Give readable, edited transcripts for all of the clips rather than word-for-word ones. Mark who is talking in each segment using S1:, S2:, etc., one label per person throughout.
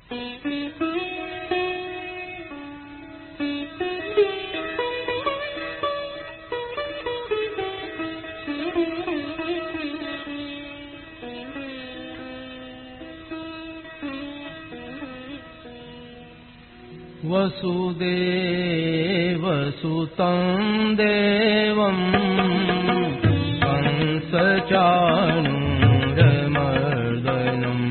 S1: वसुदेवसुतं देवं कंसचाणूरमर्दनम्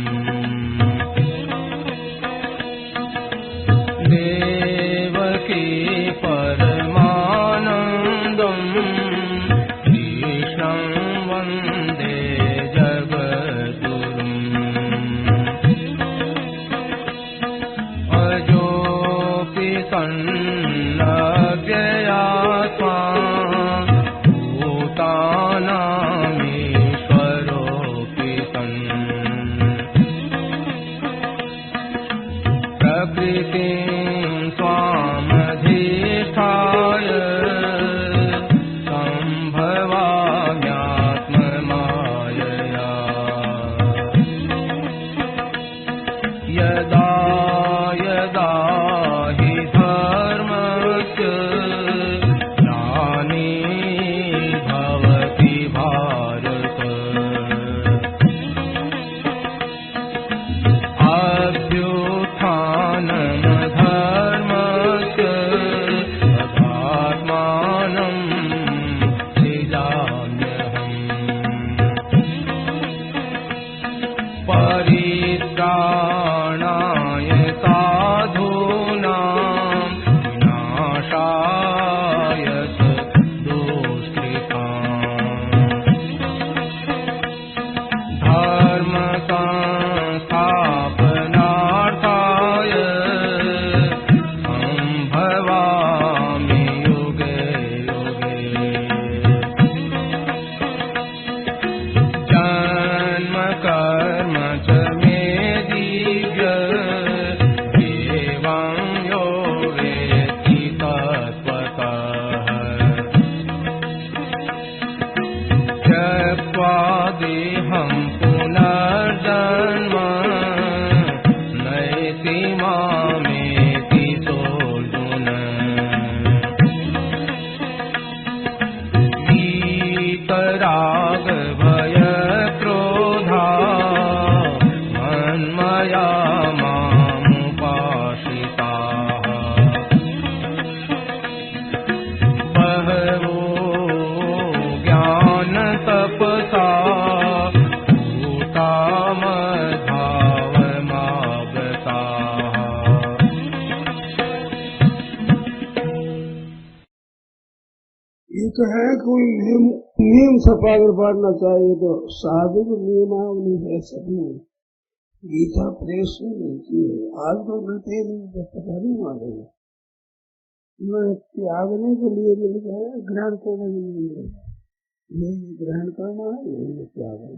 S1: देवकी परमानन्दं कृष्णं वन्दे जगद्गुरुम् सन्नव्ययात्मा भूतानामीश्वरोऽपि सन् प्रकृतिं स्वामधिष्ठाय सम्भवाम्यात्ममायया यदा यदा हि धर्मस्य ग्लानिर्भवति भारत अभ्युत्थानमधर्मस्य तदात्मानं सृजाम्यहम् परित्राणाय साधूनां विनाशाय दुष्कृताम् धर्मसंस्थापनार्थाय सम्भवामि युगे युगे जन्म कर्म च मे दिव्य एवं यो वेत्ति तत्त्वतः त्यक्त्वा देहं पुनर्जन्म नैति मामेति सोऽर्जुन वीतराग भय क्रोधा मन्मया मामुपाश्रिताः बहवो ज्ञानतपसा भूता मद्भावमागताः
S2: ये तो है कोई नियम सा पाकर पाड़ना चाहिए तो साधु नियमावली है सभी में। गीता प्रेस में मिलती है, आज तो मिलते नहीं, पता नहीं मारेगा। त्यागने के लिए मिल गया, ग्रहण करने के लिए मिल गया, यही ग्रहण करना है, यही त्याग है।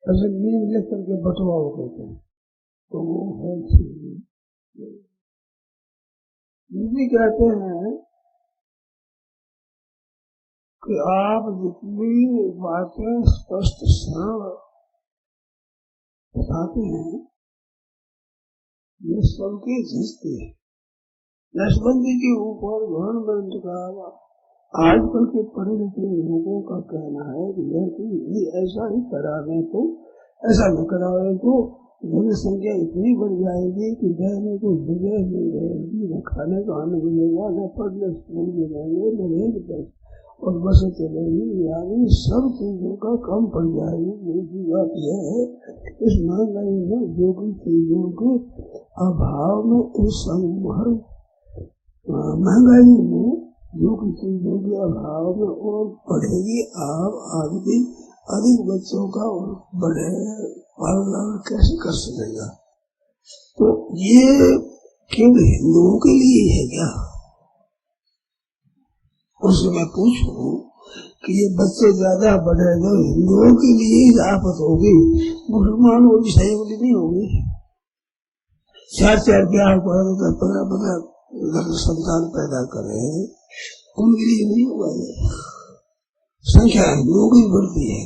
S2: ऐसे नियम लिख करके बंटवाओ करते हैं तो वो है ठीक। ये कहते हैं कि आप जितनी बातें स्पष्ट सरल बताते हैं ये सबके झिझते हैं। नशबंदी के ऊपर गवर्नमेंट का आजकल के पढ़े लिखे लोगों का कहना है कि यदि ऐसा ही कराने तो ऐसा न कराने तो जनसंख्या इतनी बढ़ जाएगी कि रहने को जगह नहीं रहेगी, न खाने का अन्न मिलेगा, न पढ़ने स्कूल मिलेंगे, न रेल बस और बस चलेगी, यानी सब चीजों का कम पड़ जाएगी। दूसरी बात यह है इस महंगाई में जो की चीजों के अभाव में इस महंगाई में जो की चीजों के अभाव में और बढ़ेगी। आप आदमी अधिक बच्चों का और बढ़े पालन कैसे कर सकेगा? तो ये केवल हिंदुओं के लिए है क्या? उससे मैं पूछूं कि ये बच्चे ज्यादा बढ़े तो हिंदुओं के लिए ही आफत होगी, मुसलमानों की सहयोगी नहीं होगी। 4 ब्याह कर 15 संतान पैदा करे, उनके लिए नहीं होगा। ये संख्या हिंदुओं की बढ़ती है,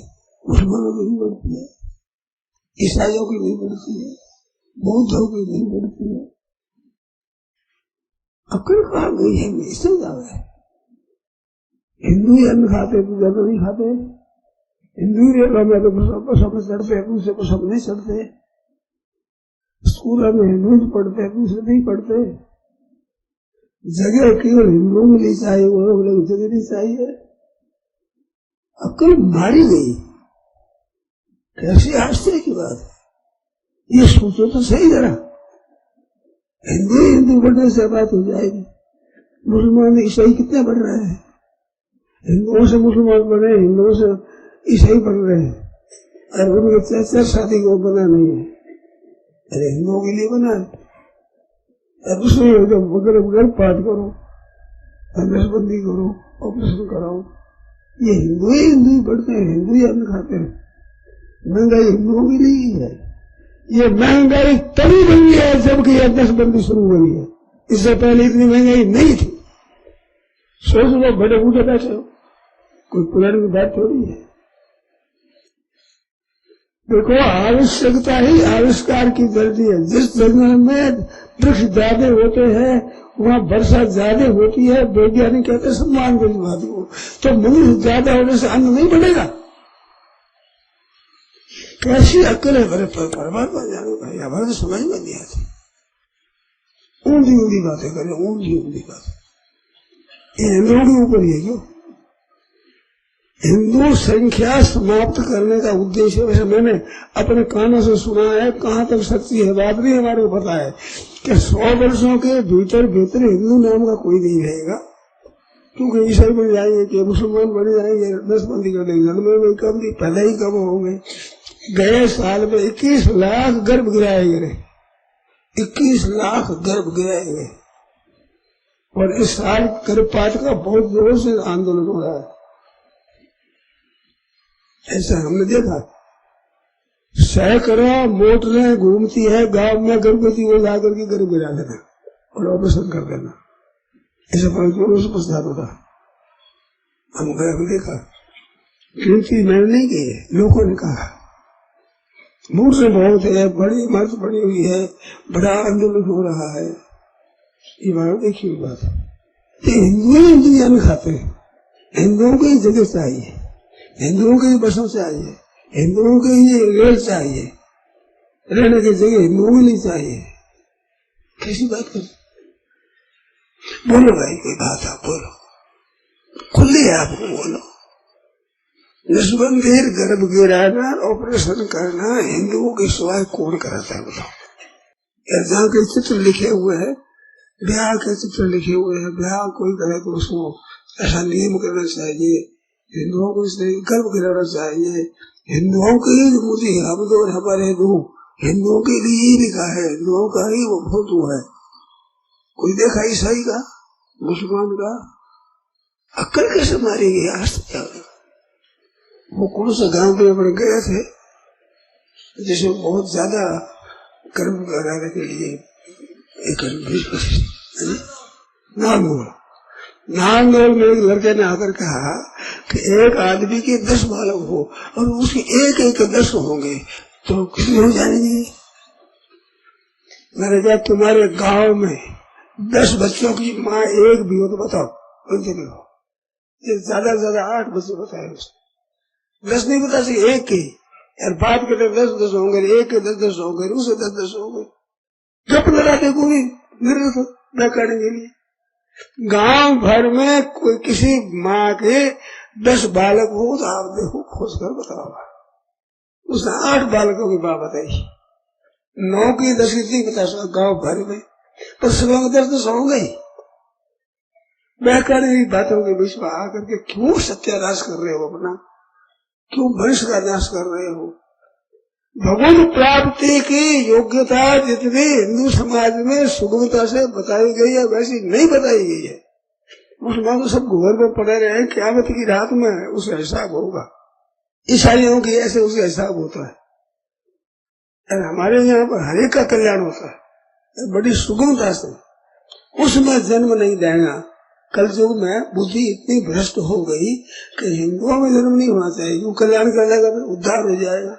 S2: मुसलमानों की भी बढ़ती है, ईसाइयों की भी बढ़ती है, बौद्धों की नहीं बढ़ती है। अक्ल कहाँ गई है, नहीं समझ आ गया। हिंदू अन्न खाते तो ज्यादा नहीं खाते, हिंदू तो सब चढ़ते, दूसरे को सब नहीं चढ़ते। स्कूल में हिंदू पढ़ते, दूसरे नहीं पढ़ते। जगह केवल हिंदुओं के लिए चाहिए, वो लोग जगह नहीं चाहिए। अक्ल मारी गई, कैसी आश्चर्य की बात है। ये सोचो तो सही जरा, हिंदू बढ़ने से बात हो जाएगी। मुसलमान ईसाई कितने बढ़ रहे हैं, हिंदुओं से मुसलमान बने, हिंदुओं से ईसाई बढ़ रहे हैं। और उनके चाचा शादी को बना नहीं है, अरे हिंदुओं के लिए बना है। उसमें जब गर्भपात करो, नसबंदी करो, ऑपरेशन कराओ, ये हिंदू बढ़ते हैं, हिंदू ही अन्न खाते हैं। महंगाई हिंदुओं के लिए ही है। ये महंगाई तभी बनी है जबकि यह नसबंदी शुरू हुई है, इससे पहले इतनी महंगाई नहीं थी। सोच लो, बड़े बूढ़े बैठे हो, कोई पुरानी की बात थोड़ी है। देखो, आवश्यकता ही आविष्कार की जल्दी है। जिस जगह में वृक्ष ज्यादा होते हैं वहाँ वर्षा ज्यादा होती है। वैज्ञानिक कहते हैं सम्मान की बात को, तो मनुष्य ज्यादा होने से अन्न नहीं बढ़ेगा। कैसी अक्ल है बड़े परमात्मा जानो भाई, हमारे तो समझ में नहीं आती। ऊंधी ऊंधी बातें करें, ऊंधी ऊंधी बातें। ये हिंदुओं के ऊपर ही है क्यों? हिंदू संख्या समाप्त करने का उद्देश्य, वैसे मैंने अपने कानों से सुना है, कहाँ तक सच्ची है बात नहीं हमारे को पता है कि 100 वर्षों के भीतर हिंदू नाम का कोई नहीं रहेगा। क्योंकि ईसाई बन जाएंगे, कि मुसलमान बन जाएंगे, नसबंदी कर देंगे, जन्म में कम नहीं, पहले ही कम होंगे। गए साल में 21 लाख गर्भ गिराए गए, 21 लाख गर्भ गिराए गए। और इस साल गर्भपात का बहुत जोर से आंदोलन हो रहा है, ऐसा हमने देखा। सैकड़ों मोटरें घूमती है गांव में, गर्भवती हो जाकर के गर्भ गिरा देना और ऑपरेशन कर देना, ऐसा पश्चात होता। हम गए देखा, क्योंकि मैंने नहीं की, लोगों ने कहा मोटरें बहुत है, बड़ी इमारत बनी हुई है, बड़ा आंदोलन हो रहा है। ये बात देखिए बात, हिंदू अन्न खाते हैं, हिंदुओं को ही जगह चाहिए, हिंदुओं के ही बसों चाहिए, हिंदुओं के ही रेल चाहिए, रहने की जगह हिंदुओं के लिए चाहिए। कैसी बात कर, बोलो भाई, कोई बात आप बोलो, खुली है आपको बोलो। नसबंदी, गर्भ गिराना, ऑपरेशन करना हिंदुओं के सिवाय कौन कराता है बताओ? जहाँ के चित्र लिखे हुए हैं, ब्याह के चित्र लिखे हुए हैं, ब्याह कोई करे तो उसको ऐसा नियम करना चाहिए, हिंदुओं को इसलिए गर्भ गिराना चाहिए, हिंदुओं की मूर्ति, हम तो हमारे हिंदुओं के लिए ही लिखा है, हिंदुओं का ही वो फोटो है। कोई देखा ईसाई का, मुसलमान का? अक्ल कैसे मारी गई आज तक? वो कौन सा गांव में अपने गए थे जिसमें बहुत ज्यादा गर्भ गिराने के लिए नांगोल में एक लड़के ने आकर कहा कि एक आदमी के 10 बालक हो और उसके एक एक 10 होंगे तो कितने हो जाएंगे? मैंने कहा तुम्हारे गांव में 10 बच्चों की माँ एक भी हो तो बताओ कितने हो? ज्यादा से ज्यादा 8 बच्चे बताए उसने, 10 नहीं बता सके, एक ही। यार बात करते 10-10 होंगे, एक के 10-10 होंगे, उसे 10-10 होंगे, गप लगाते कोई करने के लिए। गांव भर में कोई किसी माँ के 10 बालक हो तो आप देखो खोज कर बताओ। उसने 8 बालकों की बात बताई, 9 की 10 की नहीं बता सका गांव भर में, पर सब 10-10 होंगे। बैकरण की बातों के बीच में आकर के क्यों सत्यानाश कर रहे हो अपना, क्यों वंश का नाश कर रहे हो? भगवान प्राप्ति की योग्यता जितनी हिंदू समाज में सुगमता से बताई गई है वैसी नहीं बताई गई है। मुसलमान तो सब घोर में पड़े रहे, क़यामत की रात में उसका हिसाब होगा। ईसाइयों की ऐसे उसका हिसाब होता है, और हमारे यहाँ पर हर एक का कल्याण होता है बड़ी सुगमता से। उसमें जन्म नहीं देना। कल युग में बुद्धि इतनी भ्रष्ट हो गई कि हिंदुओं में जन्म नहीं होना चाहिए, वो कल्याण कर लेगा, उद्धार हो जाएगा।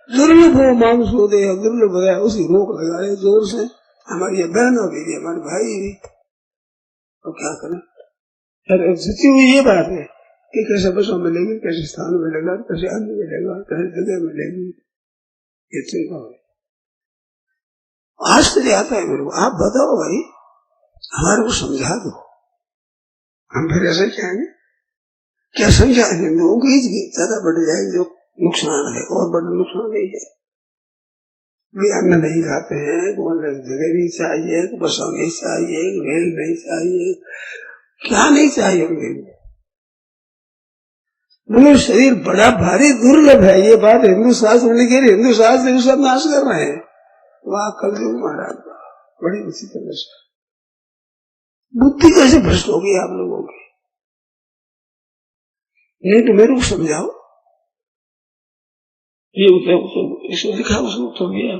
S2: दुर्लभ हो मांस हो दे, दुर्लभ हो गया उसकी रोक लगा रहे जोर से। हमारी बहन भी हमारे भाई भी, और क्या करें। अरे सच्ची हुई ये बात है कि कैसे बसों मिलेगी, कैसे स्थान मिलेगा, कैसे अन्न मिलेगा, कैसे जगह मिलेगी, ये चिंता है। आश्चर्य आता है मेरे को। आप बताओ भाई, हमारे को समझा दो, हम फिर ऐसे कहेंगे क्या समझा लोगों की ज्यादा बढ़ जाएगी जो नुकसान है, और बड़ा नुकसान नहीं है। वे अन्न नहीं खाते हैं, जगह नहीं चाहिए, बसों नहीं चाहिए, रेल नहीं चाहिए, क्या नहीं चाहिए उनके लिए। मनुष्य शरीर बड़ा भारी दुर्लभ है, ये बात हिंदू शास्त्र में लिखी, हिंदू शास्त्र सब नाश कर रहे हैं। वहां कलयुग महाराज बड़ी उसी तरह से बुद्धि कैसे भ्रष्ट होगी आप लोगों की। नहीं तो मेरे को समझाओ, ये इसमें लिखा उसने तो गया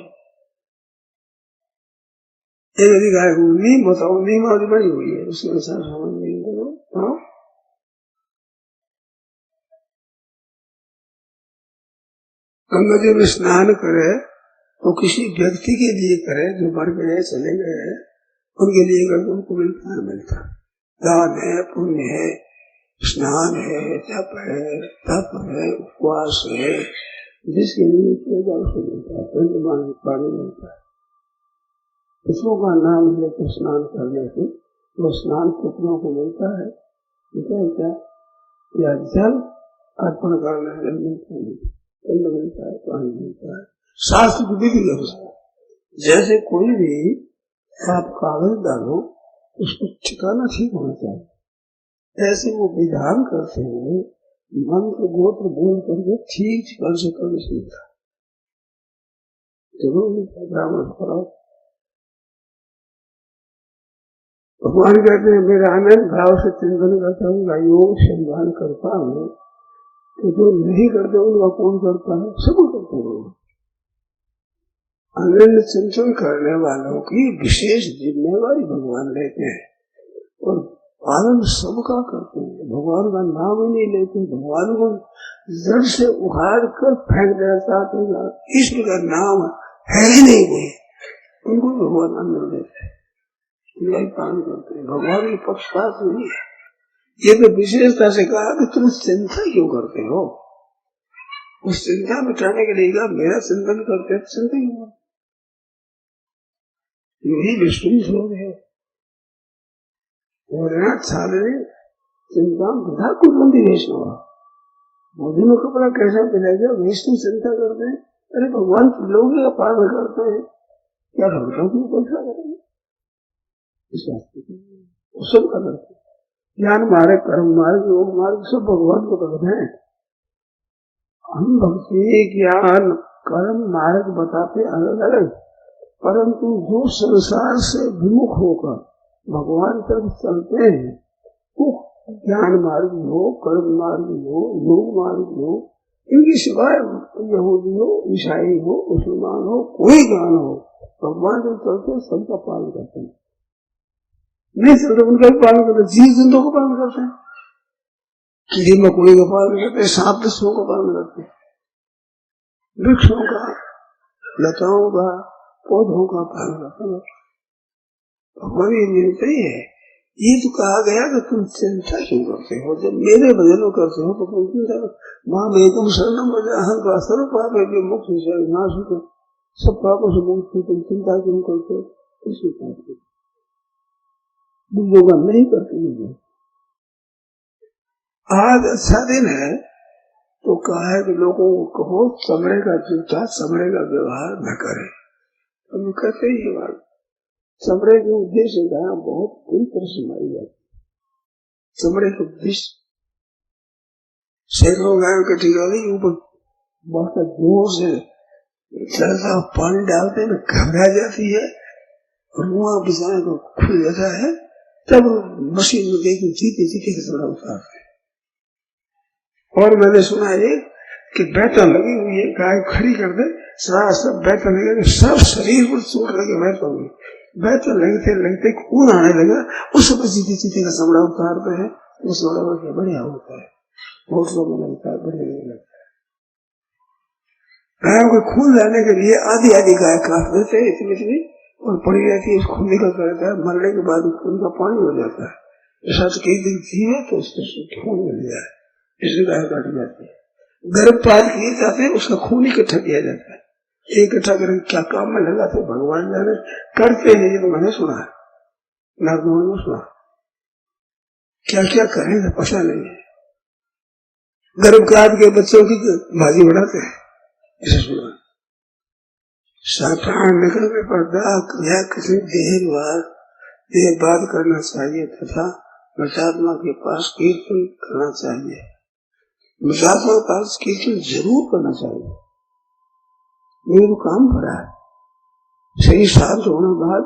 S2: अधिकार नीम बताओ, नीमावली बनी हुई है, उसके अनुसार समझ नहीं करो। हाँ गंगा जी में स्नान करे तो किसी व्यक्ति के लिए करे जो मर गए चले गए, उनके लिए अगर उनको मिलता है, मिलता दान है, पुण्य है, स्नान है, जप है, तप है, उपवास है, जिसके लिए किया जाए उसको मिलता है, पानी मिलता है। इसको का नाम लेकर स्नान करने से वो स्नान कितनों को मिलता है, क्या या जल अर्पण करने से मिलता है, पानी मिलता है। शास्त्र की विधि के अनुसार जैसे कोई भी आप कागज डालो उसको ठिकाना ठीक होना चाहिए, ऐसे वो विधान करते हुए मंत्र गोत्र बोल करके ठीक कर से कर मिलता जरूर मिलता है। ब्राह्मण कराओ, भगवान कहते हैं मेरा आनंद भाव से चिंतन करता हूँ, योग सम्मान करता हूँ, तो जो नहीं करते उनका कौन करता है, सब करते हैं। आनंद चिंतन करने वालों की विशेष जिम्मेवारी भगवान लेते हैं और पालन सबका करते हैं। भगवान का नाम ही नहीं लेते, भगवान को जड़ से उखाड़ कर फेंक देना चाहते हैं, ईश्वर का नाम है ही नहीं कोई, उनको भगवान आनंद देते हैं, यही पालन करते हैं। भगवान के पक्षपात नहीं है। ये तो विशेषता से कहा कि तुम चिंता क्यों करते हो, उस चिंता मिटाने के लिए कहा मेरा चिंतन करते चिंता क्यों, यही विष्णु श्लोक है। चिंता बधा कुटबंदी वैष्णव, मुझे में कपड़ा कैसा मिलेगा, वैष्णु चिंता करते हैं। अरे भगवान लोग का पालन करते हैं, क्या भक्तों की पैसा करेंगे, इस वास्ते सब का करते हैं। ज्ञान मार्ग, कर्म मार्ग, योग मार्ग सब भगवान को करते हैं। हम भक्ति ज्ञान कर्म मार्ग बताते अलग अलग, परंतु जो संसार से विमुख होकर भगवान तरफ चलते हैं, वो ज्ञान मार्ग हो, कर्म मार्ग हो, योग मार्ग हो, इनकी सिवाय यहूदी हो, ईसाई हो, मुसलमान हो, कोई ज्ञान हो, भगवान जब चलते सबका पालन करते हैं। नहीं चलते उनका भी पालन करते, जीव जंतुओं का पालन करते हैं, कीड़े मकोड़े का पालन करते हैं, सांप बिच्छुओं का पालन करते हैं, वृक्षों का, लताओं का, पौधों का पालन करते हैं। भगवान ये मिलते ही है। ये तो कहा गया कि तुम चिंता क्यों करते हो, जब मेरे भजन करते हो तो तुम चिंता माँ में तुम शरणम अहम का सर्व पाप है मुक्त नाश हो, सब पापों से मुक्त हो, तुम चिंता क्यों करते हो, इसलिए कहते लोग नहीं करते। आज अच्छा दिन है तो कहा है कि लोगों को कहो चमड़े का जूता, चमड़े का व्यवहार न करे। हम कहते ही बात, चमड़े के उद्देश्य का बहुत बुरी तरह से मारी जाती, चमड़े के उद्देश्य सैकड़ों गायों के ठिकाने ऊपर बहुत जोर से चलता पानी डालते हैं, घबरा जाती है, रुआ बिछाने को खुल जाता है, तब मशीन में देखते जीते जीते का चमड़ा उतारते हैं। और मैंने सुना एक कि बैठन लगी हुई है, गाय खड़ी कर दे, सारा सब बैठन लगे, सब शरीर पर चोट लगे, बैठन हुई बैठन लगते लगते खून आने लगा, उस समय जीते जीते का चमड़ा उतारते हैं, उस चमड़ा बढ़िया होता है, बहुत लोगों लगता है, बढ़िया नहीं लगता है। गायों के खून लाने के लिए आधी आधी गाय काट देते हैं इतनी इतनी, और पड़ी रहती है, खून निकलता रहता है, मरने के बाद खून का पानी हो जाता है। ऐसा तो कई दिन थी है तो उससे खून मिल जाए, इसलिए गाय काटी जाती है। गर्भपात किए जाते हैं, उसका खून इकट्ठा किया जाता है। इकट्ठा करके क्या काम में लगा तो भगवान जाने, करते हैं ये तो मैंने सुना है, नागमोहन में सुना। क्या क्या करेंगे पता नहीं है। गर्भकाल के बच्चों की भाजी बढ़ाते हैं, इसे सुना। प्राण निकलने पर दाग या किसी देह बात करना चाहिए तथा मृतात्मा के पास कीर्तन करना चाहिए। मृतात्मा के पास कीर्तन जरूर करना चाहिए। मेरे को काम पड़ा है, सही शांत होने के बाद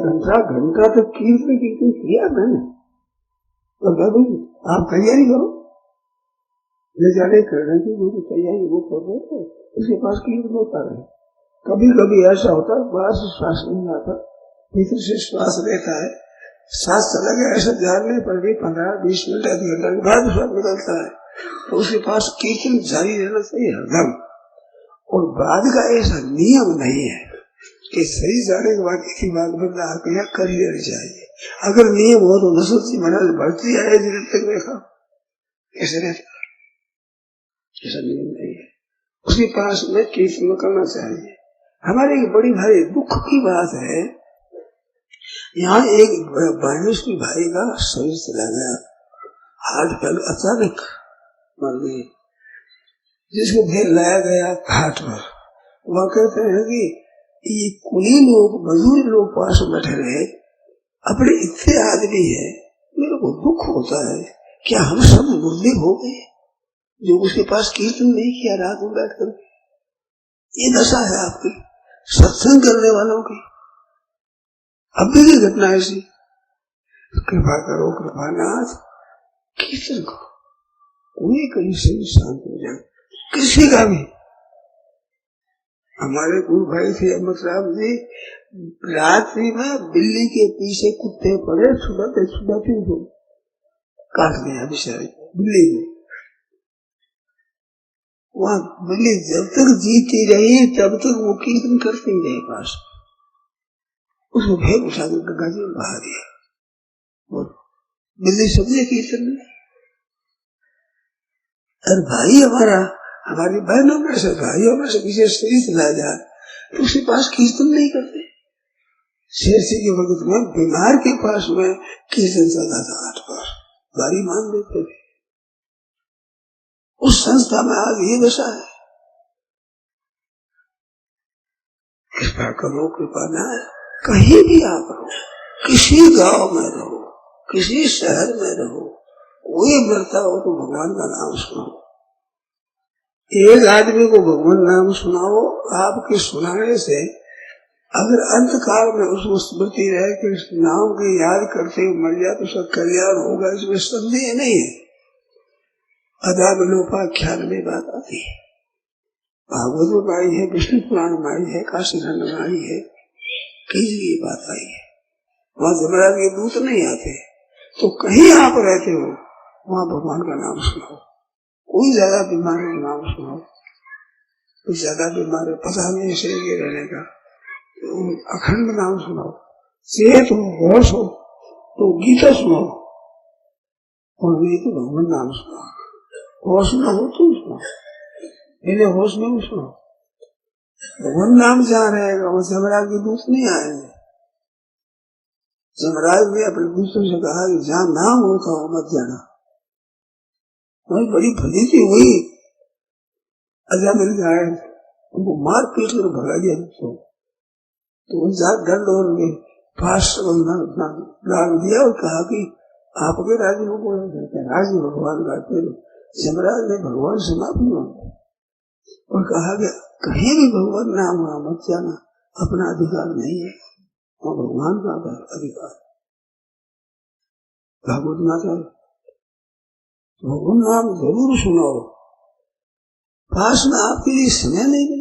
S2: घंटा घंटा तक कीर्तन किया मैंने। तो भाई आप तैयारी करो, ले जाने करने की वो तैयारी वो कर रहे थे, उसके पास कीर्तन होता रहे। कभी कभी ऐसा होता है बाहर से श्वास नहीं आता, भीतर से श्वास रहता है, सांस चला गया ऐसा जानने पर भी 15-20 मिनट आधे घंटा के बाद श्वास निकलता है, तो उसके पास कीर्तन जारी रहना चाहिए हरदम। और बाद का ऐसा नियम नहीं है कि सही जाने के बाद किसी बात बदला कर ही देनी चाहिए। अगर नियम हो तो नसुची मना बढ़ती आए दिन तक देखा कैसे रहता, ऐसा नियम नहीं है। उसके पास में कीर्तन करना चाहिए। हमारे एक बड़ी भारी दुख की बात है, यहाँ एक बानेश्वरी भाई का शरीर चला गया, हाथ पैर अचानक मर गए, जिसको फिर लाया गया घाट पर। वह कहते हैं कि ये कुली लोग मजदूर लोग पास बैठे रहे, अपने इतने आदमी है, मेरे को दुख होता है क्या हम सब मुर्दे हो गए जो उसके पास कीर्तन नहीं किया रात में बैठ कर। ये दशा है आपकी सत्संग करने वालों की। अभी की घटना ऐसी, कृपा करो कृपानाथ, कीर्तन करो, कोई कहीं से भी शांत हो जाए, किसी का भी। हमारे गुरु भाई थे अहमद साहब जी, रात्रि में बिल्ली के पीछे कुत्ते पड़े, छुड़ाते छुड़ाते उनको काट दिया बेचारे बिल्ली ने। वहां बिल्ली जब तक जीती रही तब तक वो कीर्तन करते ही रहे पास। उसको भेद उठा कर गंगा जी में बहा दिया, और बिल्ली समझे कीर्तन में। और भाई हमारा, हमारी बहनों में से भाइयों में से किसी स्त्री चला जाए तो उसके पास कीर्तन नहीं करते। शेरसी के वक्त में बीमार के पास में कीर्तन चलता था 8 बार, बारी मान देते थे। उस संस्था में आज ये दशा है। कृपा करो कृपा ना, कहीं भी आप रहो, किसी गांव में रहो, किसी शहर में रहो, कोई मरता हो तो भगवान का नाम सुनाओ। एक आदमी को भगवान नाम सुनाओ, आपके सुनाने से अगर अंत काल में उसको स्मृति रहे कि इस नाम की याद करते हुए मर जाए तो उसका कल्याण होगा, इसमें संदेह नहीं है। अदालोपाख्यान में बात आती है, भागवत में आई है, विष्णु पुराण में आई है, काशी खंड में आई है, कई जगह बात आई है। वहां जमराज के दूत नहीं आते, तो कहीं आप रहते हो वहां भगवान का नाम सुनाओ। कोई ज्यादा बीमार हो नाम सुनाओ, कोई ज्यादा बीमार है पता नहीं शरीर के रहने का, तो अखंड नाम सुनाओ। सेहत हो होश हो तो गीता सुनाओ, और नहीं तो भगवान नाम सुनाओ। होश न हो तो सुनाओ, मेरे होश में सुनाओ। भगवान नाम जहाँ रहेगा वो जमराज के दूत नहीं आएंगे। जमराज ने अपने दूसरों से कहा कि जहाँ नाम होता हो मत जाना। वही बड़ी फजीती हुई, अजामिल आए, उनको मार पीट कर भगा दिया। तो दंड और पास डाल दिया और कहा कि आपके राज्य में कौन कहते हैं, राज्य भगवान का। फिर जमराज ने भगवान से माफी मांगी और कहा कि कहीं भी भगवान नाम वहां मत जाना, अपना अधिकार नहीं है, और भगवान का अधिकार। भागवत माता भगवान नाम जरूर सुनाओ, पास में आपके लिए समय नहीं है।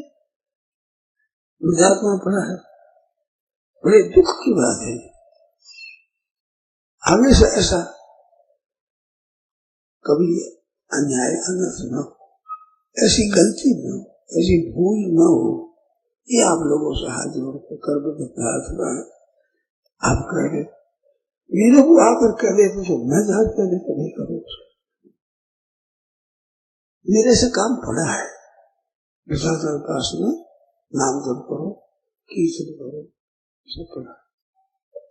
S2: गुजरात में पड़ा है, बड़े दुख की बात है। आगे से ऐसा कभी अन्याय न सुनो, ऐसी गलती न हो, ऐसी भूल न हो, ये आप लोगों से हाथ जोड़ कर प्रार्थना है। आप कह रहे मेरे को आकर कह देते तो मैं जान पहले तो नहीं करूँ, मेरे से काम पड़ा है। विशाल पास में नाम जप करो, कीर्तन करो, सब पड़ा।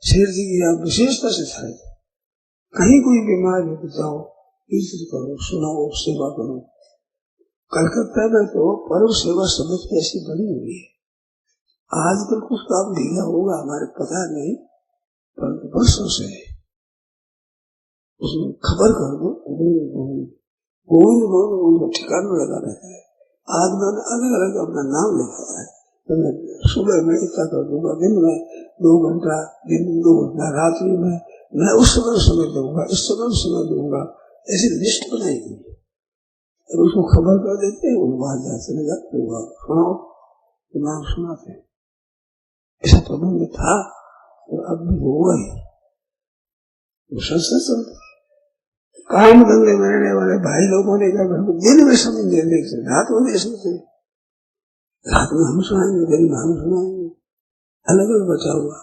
S2: शेर जी की आप विशेषता से था, कहीं कोई बीमार है तो जाओ, कीर्तन करो, सुनाओ, सेवा करो। कलकत्ता में तो परम सेवा शब्द की ऐसी बड़ी हुई है। आजकल कुछ काम ढीला होगा हमारे पता नहीं, पर वर्षों से उसमें खबर कर दो, गोविंद गोविंद उनका ठिकाना लगा रहता है। आज मैंने अलग अलग अपना नाम लिखा है, तो मैं सुबह में इतना कर दूंगा, दिन में 2 घंटा, दिन में 2 घंटा, रात्रि में मैं उस समय दूंगा, इस समय दूंगा, ऐसी लिस्ट बनाई गई। उसको खबर कर देते हैं, वो बाहर जा चले जाते, सुनाओ तो नाम सुनाते। ऐसा प्रबंध था और अब भी होगा ही। वो संस्कृत चलता काम धंधे में रहने वाले भाई लोगों ने कहा दिन में समय देने से रात में दे सकते, रात में हम सुनाएंगे, दिन में हम सुनाएंगे, अलग अलग बचा हुआ।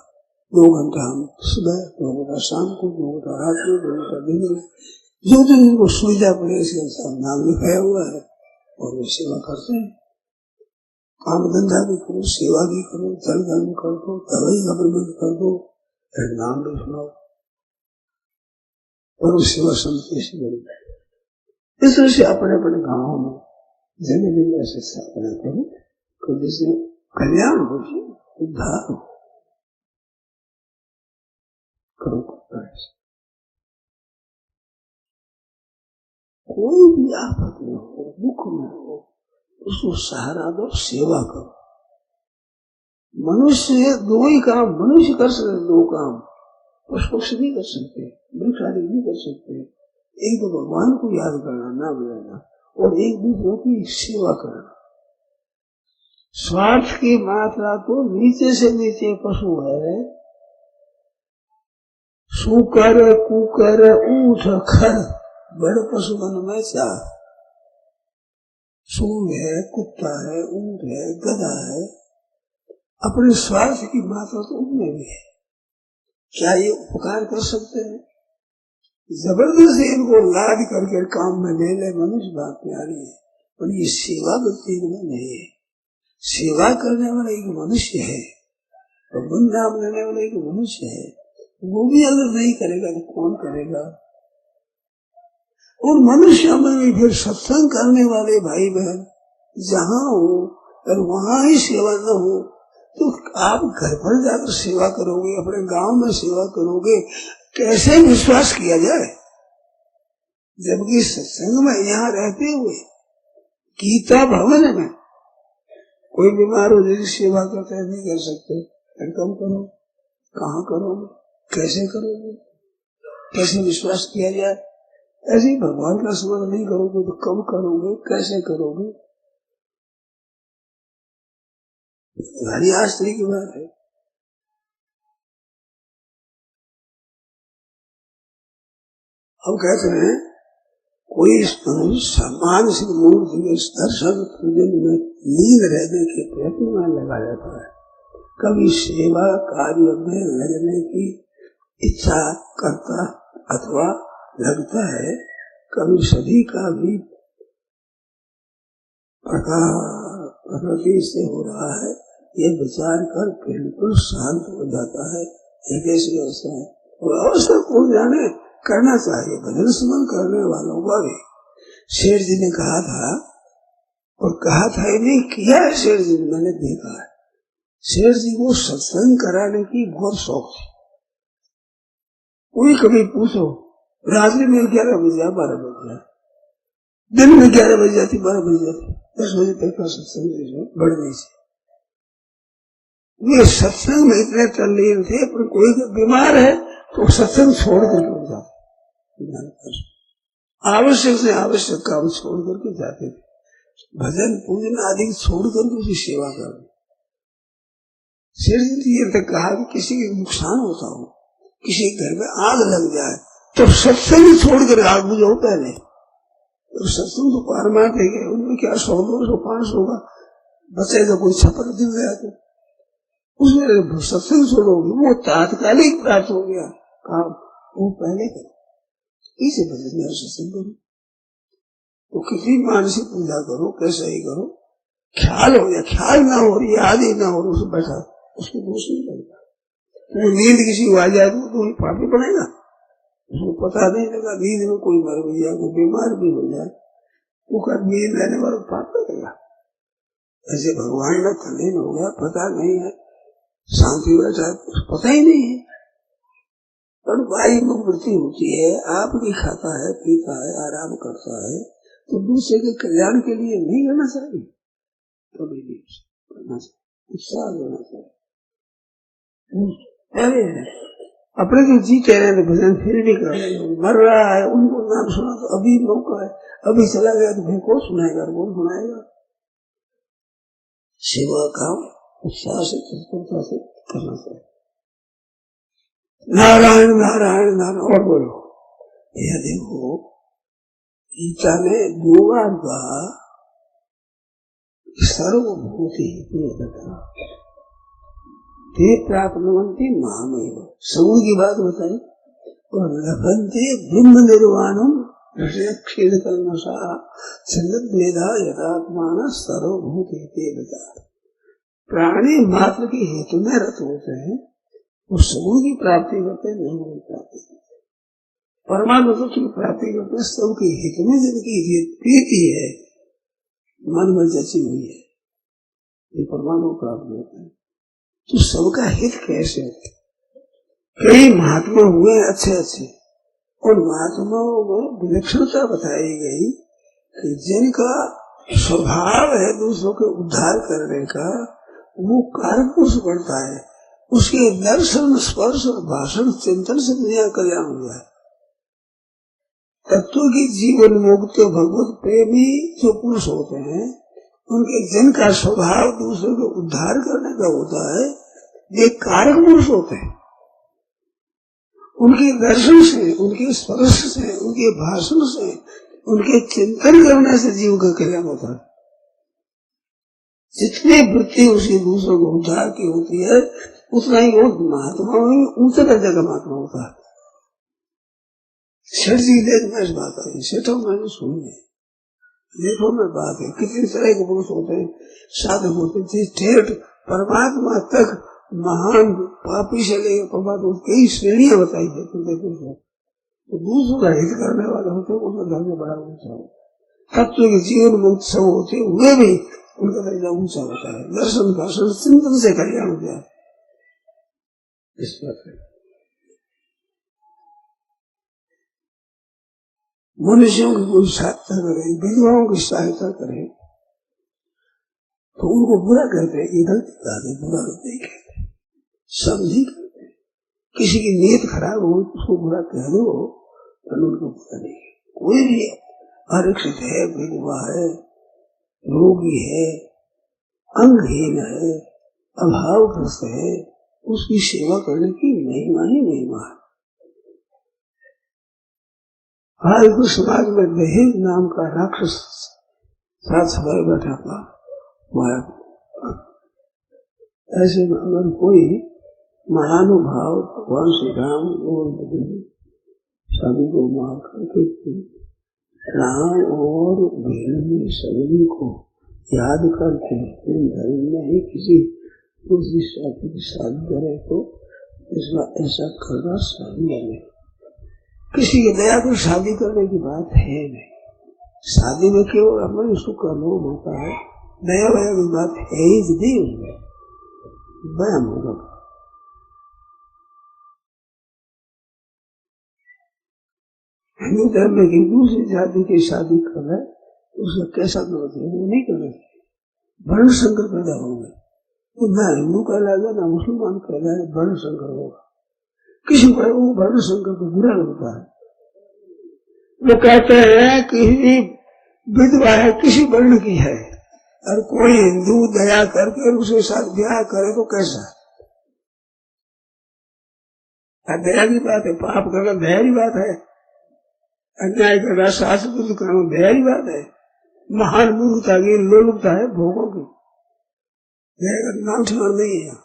S2: 2 घंटा हम सुबह, 2 घंटा शाम को, 2 घंटा रात में, 2 घंटा दिन में, जो जो उनको सुविधा पड़े इसके अनुसार नाम लिखाया हुआ है और वो सेवा करते हैं। काम धंधा भी करो, सेवा भी करो, जल दान कर दो, दवाई का प्रबंध कर दो, फिर नाम भी सुनाओ, और सेवा समिति ऐसी बड़ी। इस तरह से अपने अपने गाँव में जगह जगह ऐसे स्थापना करो तो जिससे कल्याण हो, उद्धार हो। करो कोई भी आफत में हो, दुख में हो, उसको सहारा दो, सेवा करो। मनुष्य 2 ही काम मनुष्य कर सकते, 2 काम पशु पक्षी नहीं कर सकते, वृक्ष आदि नहीं कर सकते। एक तो भगवान को याद करना, नाम लेना, और एक दूसरों की सेवा करना। स्वार्थ की मात्रा तो नीचे से नीचे पशु है, सूकर कुकर ऊंट खर, बड़े पशुगण में 4, सूंड है, कुत्ता है, ऊंट है, गधा है। अपने स्वार्थ की मात्रा तो उनमें भी है। क्या ये उपकार कर सकते हैं? जबरदस्ती इनको लाद करके काम में ले ले, मनुष्य बात प्यारी है, पर ये सेवा करती में नहीं है। सेवा करने वाला एक मनुष्य है, तो नाम लेने वाला एक मनुष्य है, वो भी अगर नहीं करेगा तो कौन करेगा? और मनुष्य में भी फिर सत्संग करने वाले भाई बहन जहाँ हो और वहाँ ही सेवा न हो तो आप घर पर जाकर सेवा करोगे, अपने गांव में सेवा करोगे, कैसे विश्वास किया जाए? जबकि सत्संग में यहाँ रहते हुए गीता भवन में कोई बीमार हो जैसी सेवा करते नहीं कर सकते, कम करो, कहाँ करोगे, कैसे करोगे, कैसे विश्वास किया जाए? ऐसे भगवान का स्मरण नहीं करोगे तो कब करोगे, कैसे करोगे? भारी आश्चर्य की बात है। अब कहते हैं कोई मानसिक मूर्ति के दर्शन पूजन में लीन रहने के प्रयत्न में लगा जाता है, कभी सेवा कार्य में लगने की इच्छा करता अथवा लगता है, कभी सभी का भी प्रकृति से हो रहा है, ये विचार कर बिल्कुल शांत हो जाता है। एक ऐसी अवस्था है और अवसर को जाने करना चाहिए भजन स्मरण करने वालों का भी। शेर जी ने कहा था, और कहा था नहीं किया है शेर जी, मैंने देखा है। शेर जी को सत्संग कराने की बहुत शौक थी। कोई कभी पूछो रात्रि में 11 बजे 12 बजे, दिन में 11 बजे जाती, 12 बजे जाती, 10 बजे तक का सत्संग बढ़ने से वे सत्संग में इतने तल्लीन थे, पर कोई बीमार है तो सत्संग छोड़ कर उठ जाते, आवश्यक से आवश्यक काम छोड़ करके जाते थे, भजन पूजन आदि छोड़ करके उसकी सेवा कर। शेर जी ये तक कहा कि किसी के नुकसान होता हो, किसी घर में आग लग जाए तो सत्संग छोड़कर आग बुझाओ पहले। तो सत्संग तो पारमार्थिक है, उनमें क्या 100, 200, 500 का बचेगा कोई छप्पर दिन गया तो उसमें सत्संग छोड़ोगे वो तात्कालिक प्राप्त हो गया काम, वो पहले करो इसे बदलने और सत्संग करो। तो किसी मानसिक पूजा करो कैसे ही करो, ख्याल हो गया, ख्याल ना हो रही याद ही ना हो रही उसमें बैठा उसको दोष नहीं लगता। तो नींद किसी को आ जाए तो पापी बनेगा, उसको पता नहीं लगा नींद में कोई मर भी जाए कोई बीमार भी हो जाए तो कर नींद लेने वाला पाप करेगा। ऐसे भगवान का तलीन हो गया, पता नहीं है, शांति बैठा पता ही नहीं है, पर वायु में वृत्ति होती है, आप भी खाता है पीता है आराम करता है तो दूसरे के कल्याण के लिए नहीं करना चाहिए, कभी नहीं करना चाहिए, उत्साह देना चाहिए। अरे अपने जो जीते रहे भजन फिर भी कर रहे हैं, मर रहा है उनको नाम सुना तो अभी मौका है, अभी चला गया तो फिर कौन सुनाएगा, कौन सुनाएगा। सेवा काम उत्साह से तत्परता से करना चाहिए। नारायण नारायण नारायण। और बोलो यह देखो गीता ने 2 बार कहा सर्वभूति ते प्राप्नुवन्ति मामेव, सगुण की बात बताई, और लभन्ते ब्रह्म निर्वाणम क्षेद कल्मषा छन्नद्वेदा यथात्मान सर्वभूति ते बता। प्राणी मात्र के हेतु में रत होते हैं, वो सगुण की प्राप्ति करते नहीं की प्राप्ति करते, परमात्मा की प्राप्ति करते सबके हित में जिनकी प्रीति है मन में जची हुई है ये परमात्मा प्राप्त होता है। तो सबका हित कैसे होता है? कई महात्मा हुए अच्छे अच्छे, और महात्माओं में विलक्षणता बताई गई कि जिनका स्वभाव है दूसरों के उद्धार करने का, वो कारक पुरुष बनता है, उसके दर्शन स्पर्श और भाषण चिंतन से दुनिया कल्याण हो जाए। तत्व की जीवन मुक्त भगवत प्रेमी जो पुरुष होते हैं उनके जिनका स्वभाव दूसरों को उद्धार करने का होता है, ये कारक पुरुष होते हैं। उनके दर्शन से, उनके स्पर्श से, उनके भाषण से, उनके चिंतन करने से जीव का कल्याण होता है। जितनी वृत्ति उसकी दूसरों को उद्धार की होती है उतना ही वो महात्मा में ऊंचे दर्जा का महात्मा होता है। सेठ जी में इस बात आई, सेठों मैंने सुनी है, देखो में बात है, कितने तरह के पुरुष होते हैं, साधक होते हैं, ठेठ परमात्मा तक महान पापी से लेकर परमात्मा कई श्रेणियां बताई जाती है। तो दूसरों का हित करने वाले होते हैं, उनका धर्म बड़ा ऊंचा होता है। तत्व के जीवन मुक्त सब होते हुए भी उनका दर्जा ऊंचा होता है। दर्शन भाषण चिंतन से कल्याण हो जाए इस पर मनुष्यों की कोई सहायता करे, विधवाओं की सहायता करे तो उनको बुरा कहते हैं, ये गलती बात है, बुरा नहीं कहते, सब नहीं कहते। किसी की नीयत खराब हो उसको बुरा कह दो तो उनको बुरा नहीं है। कोई भी अशिक्षित है, विधवा है, रोगी है, अंगहीन है, अभावग्रस्त है, उसकी सेवा करने की महिमा ही महिमा है। आज तो समाज में दहेज नाम का राक्षस साथ सफाई बैठा था, ऐसे में अगर कोई महानुभाव भगवान श्री राम सभी को मार करके राम और भेड़ में सभी को याद करके धर्म में ही किसी दूसरी शादी की शादी करे तो इसका ऐसा करना सही नहीं। किसी की दया को शादी करने की बात है नहीं, शादी में केवल अपने सुख का लोभ होता है, दया वया की बात है ही नहीं, उसमें वहम होगा। हिंदू धर्म में कि दूसरी जाति की शादी कर रहे उसका कैसा दोष है, वो नहीं करना चाहिए। वर्ण संकर पैदा होंगे तो ना हिंदू कहलाएगा ना मुसलमान कहलाएगा, वर्ण संकर होगा। किसी पर वो वर्ण संकर को बुरा लगता है, वो कहते हैं कि विधवा है किसी वर्ण की है और कोई हिंदू दया करके उसके साथ ब्याह करे तो कैसा है? दया की बात है, पाप करना दया की बात है, अन्याय करना शास्त्र करना दया की बात है। महान मूर्खता की लोलुपता है भोगों की, दया का नाम ठिकाना नहीं है यहाँ।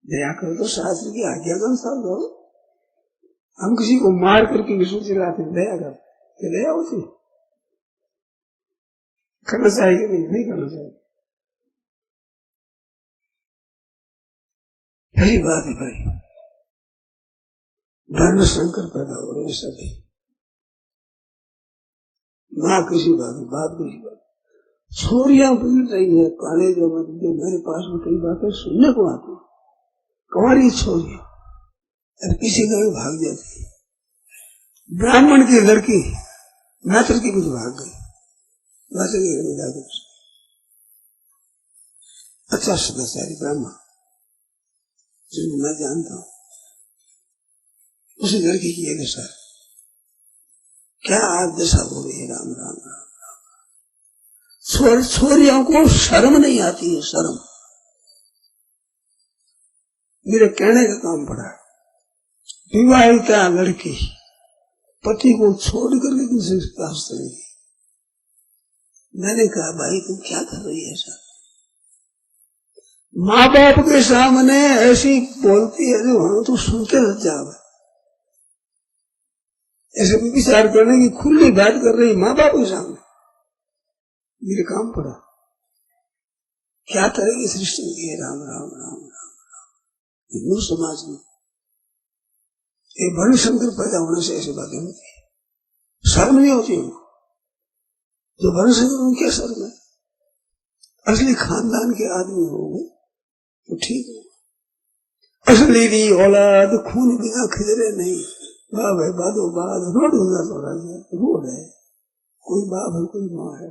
S2: दया करो तो शास्त्र की आज्ञा का अनुसार करो। हम किसी को मार करके विष्णु चिल्लाते दया कर, ये दया होती करना चाहिए कि नहीं करना चाहिए। यही बात है भाई, वर्ण संकर पैदा हो रहे सभी, माँ किसी बात किसी बात। छोरियां पीट रही है कॉलेजों में, जो मेरे पास में कई बातें सुनने को आती है, कुंवारी छोरियां और किसी का भी भाग जाती है। ब्राह्मण की लड़की मात्र की कुछ भाग गई, मात्र के घर में जाकर अच्छा सदाचारी ब्राह्मण जिनको मैं जानता हूँ, उस लड़की की ये दशा, क्या आज दशा हो रही है। राम राम राम राम। छोरियों को शर्म नहीं आती है, शर्म। मेरे कहने का काम पड़ा, विवाहिता लड़की पति को छोड़ करके दूसरे के पास चलेगी। मैंने कहा भाई तुम क्या कर रही है ऐसा? माँ बाप के सामने ऐसी बोलती है जो हम तो सुनते रह जाओ। ऐसे विचार करने की खुली बात कर रही माँ बाप के सामने, मेरे काम पड़ा। क्या तरह की सृष्टि हुई है। राम राम राम राम राम। हिंदू समाज में ये वर्ण संकर पैदा होने से ऐसी बातें होती है, शर्म नहीं होती उनको। जो वर्ण संकर उनकी क्या शर्म है? असली खानदान के आदमी होंगे तो ठीक है। असली औलाद खून बिना खिजरे नहीं, बाप है बादो बाद रोड रोड है, कोई बाप है कोई माँ है,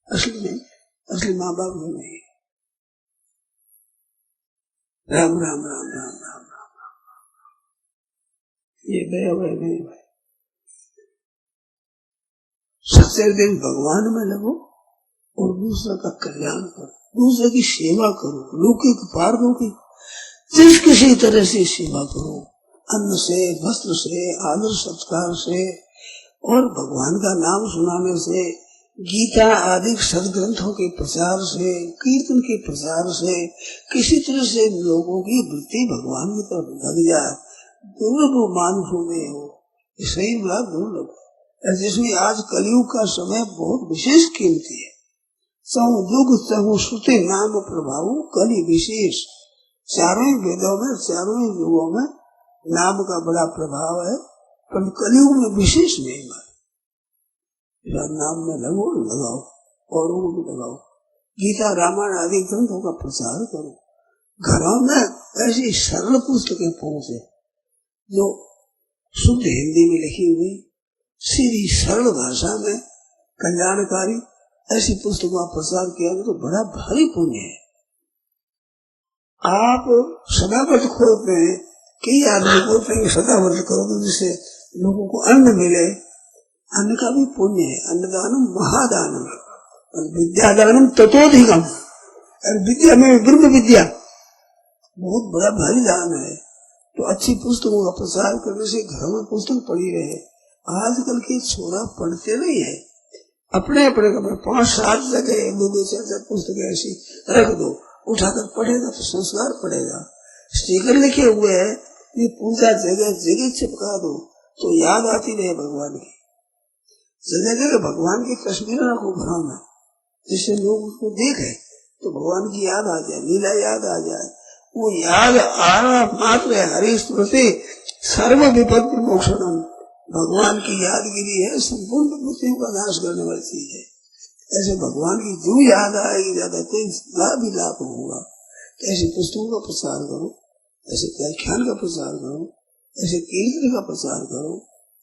S2: असली नहीं, असली माँ बाप में नहीं। राम राम राम राम राम राम राम। ये दया भाई नहीं भाई, सबसे दिन भगवान में लगो और दूसरा का कल्याण करो, दूसरे की सेवा करो, लौकिक पारलौकिक जिस किसी तरह से सेवा करो, अन्न से, वस्त्र से, आदर सत्कार से और भगवान का नाम सुनाने से, गीता आदि सदग्रंथों के प्रचार से, कीर्तन के प्रचार से, किसी तरह से लोगों की वृत्ति भगवान की तरफ लग जाए। दुर्लभ मानुषों में हो, सही बात दुर्लभ है, जिसमें आज कलयुग का समय बहुत विशेष कीमती है। युग श्रुति नाम प्रभाव कलि विशेष, चारों वेदों में चारों युगों में नाम का बड़ा प्रभाव है, पर कलयुग में विशेष महिमा है। नाम में लगो, लगाओ, औरों को भी लगाओ, गीता रामायण आदि ग्रंथों का प्रचार करो। घरों में ऐसी सरल पुस्तकें पहुंचे जो शुद्ध हिंदी में लिखी हुई, सीधी सरल भाषा में कल्याणकारी ऐसी पुस्तकों का प्रचार किया तो बड़ा भारी पुण्य है। आप सदाव्रत खोलते हैं, कई आदमी बोलते हैं सदाव्रत करो तो जिससे लोगों को अन्न मिले, अन्न का भी पुण्य है। अन्नदानम महादानम और विद्यादानम ततोधिकम, और विद्या में ब्रह्म विद्या बहुत बड़ा भारी दान है। तो अच्छी पुस्तकों का प्रचार करने से घरों में पुस्तक पढ़ी रहे। आजकल के छोरा पढ़ते नहीं है, अपने अपने कमरे 5-7 जगह 2-2 4-4 पुस्तकें ऐसी रख दो, उठाकर पढ़ेगा तो संस्कार पड़ेगा। स्टीकर लिखे हुए है, ये पूजा जगह जगह चिपका दो तो याद आती रहे भगवान की। जगह जगह भगवान की तस्वीरें रखो घरों में, जिससे लोग उसको देखे तो भगवान की याद आ जाए, लीला याद आ जाए। वो याद आना मात्र है। हरि स्मृति सर्व विपद विमोक्षणम, भगवान की यादगिरी है, संपूर्ण विपत्तियों का नाश करने वाली चीज है। ऐसे भगवान की जो याद आएगी ज्यादा तो लाभ ही लाभ होगा। ऐसी पुस्तकों का प्रचार करो, ऐसे व्याख्यान का प्रचार करो, ऐसे कीर्तन का प्रचार करो,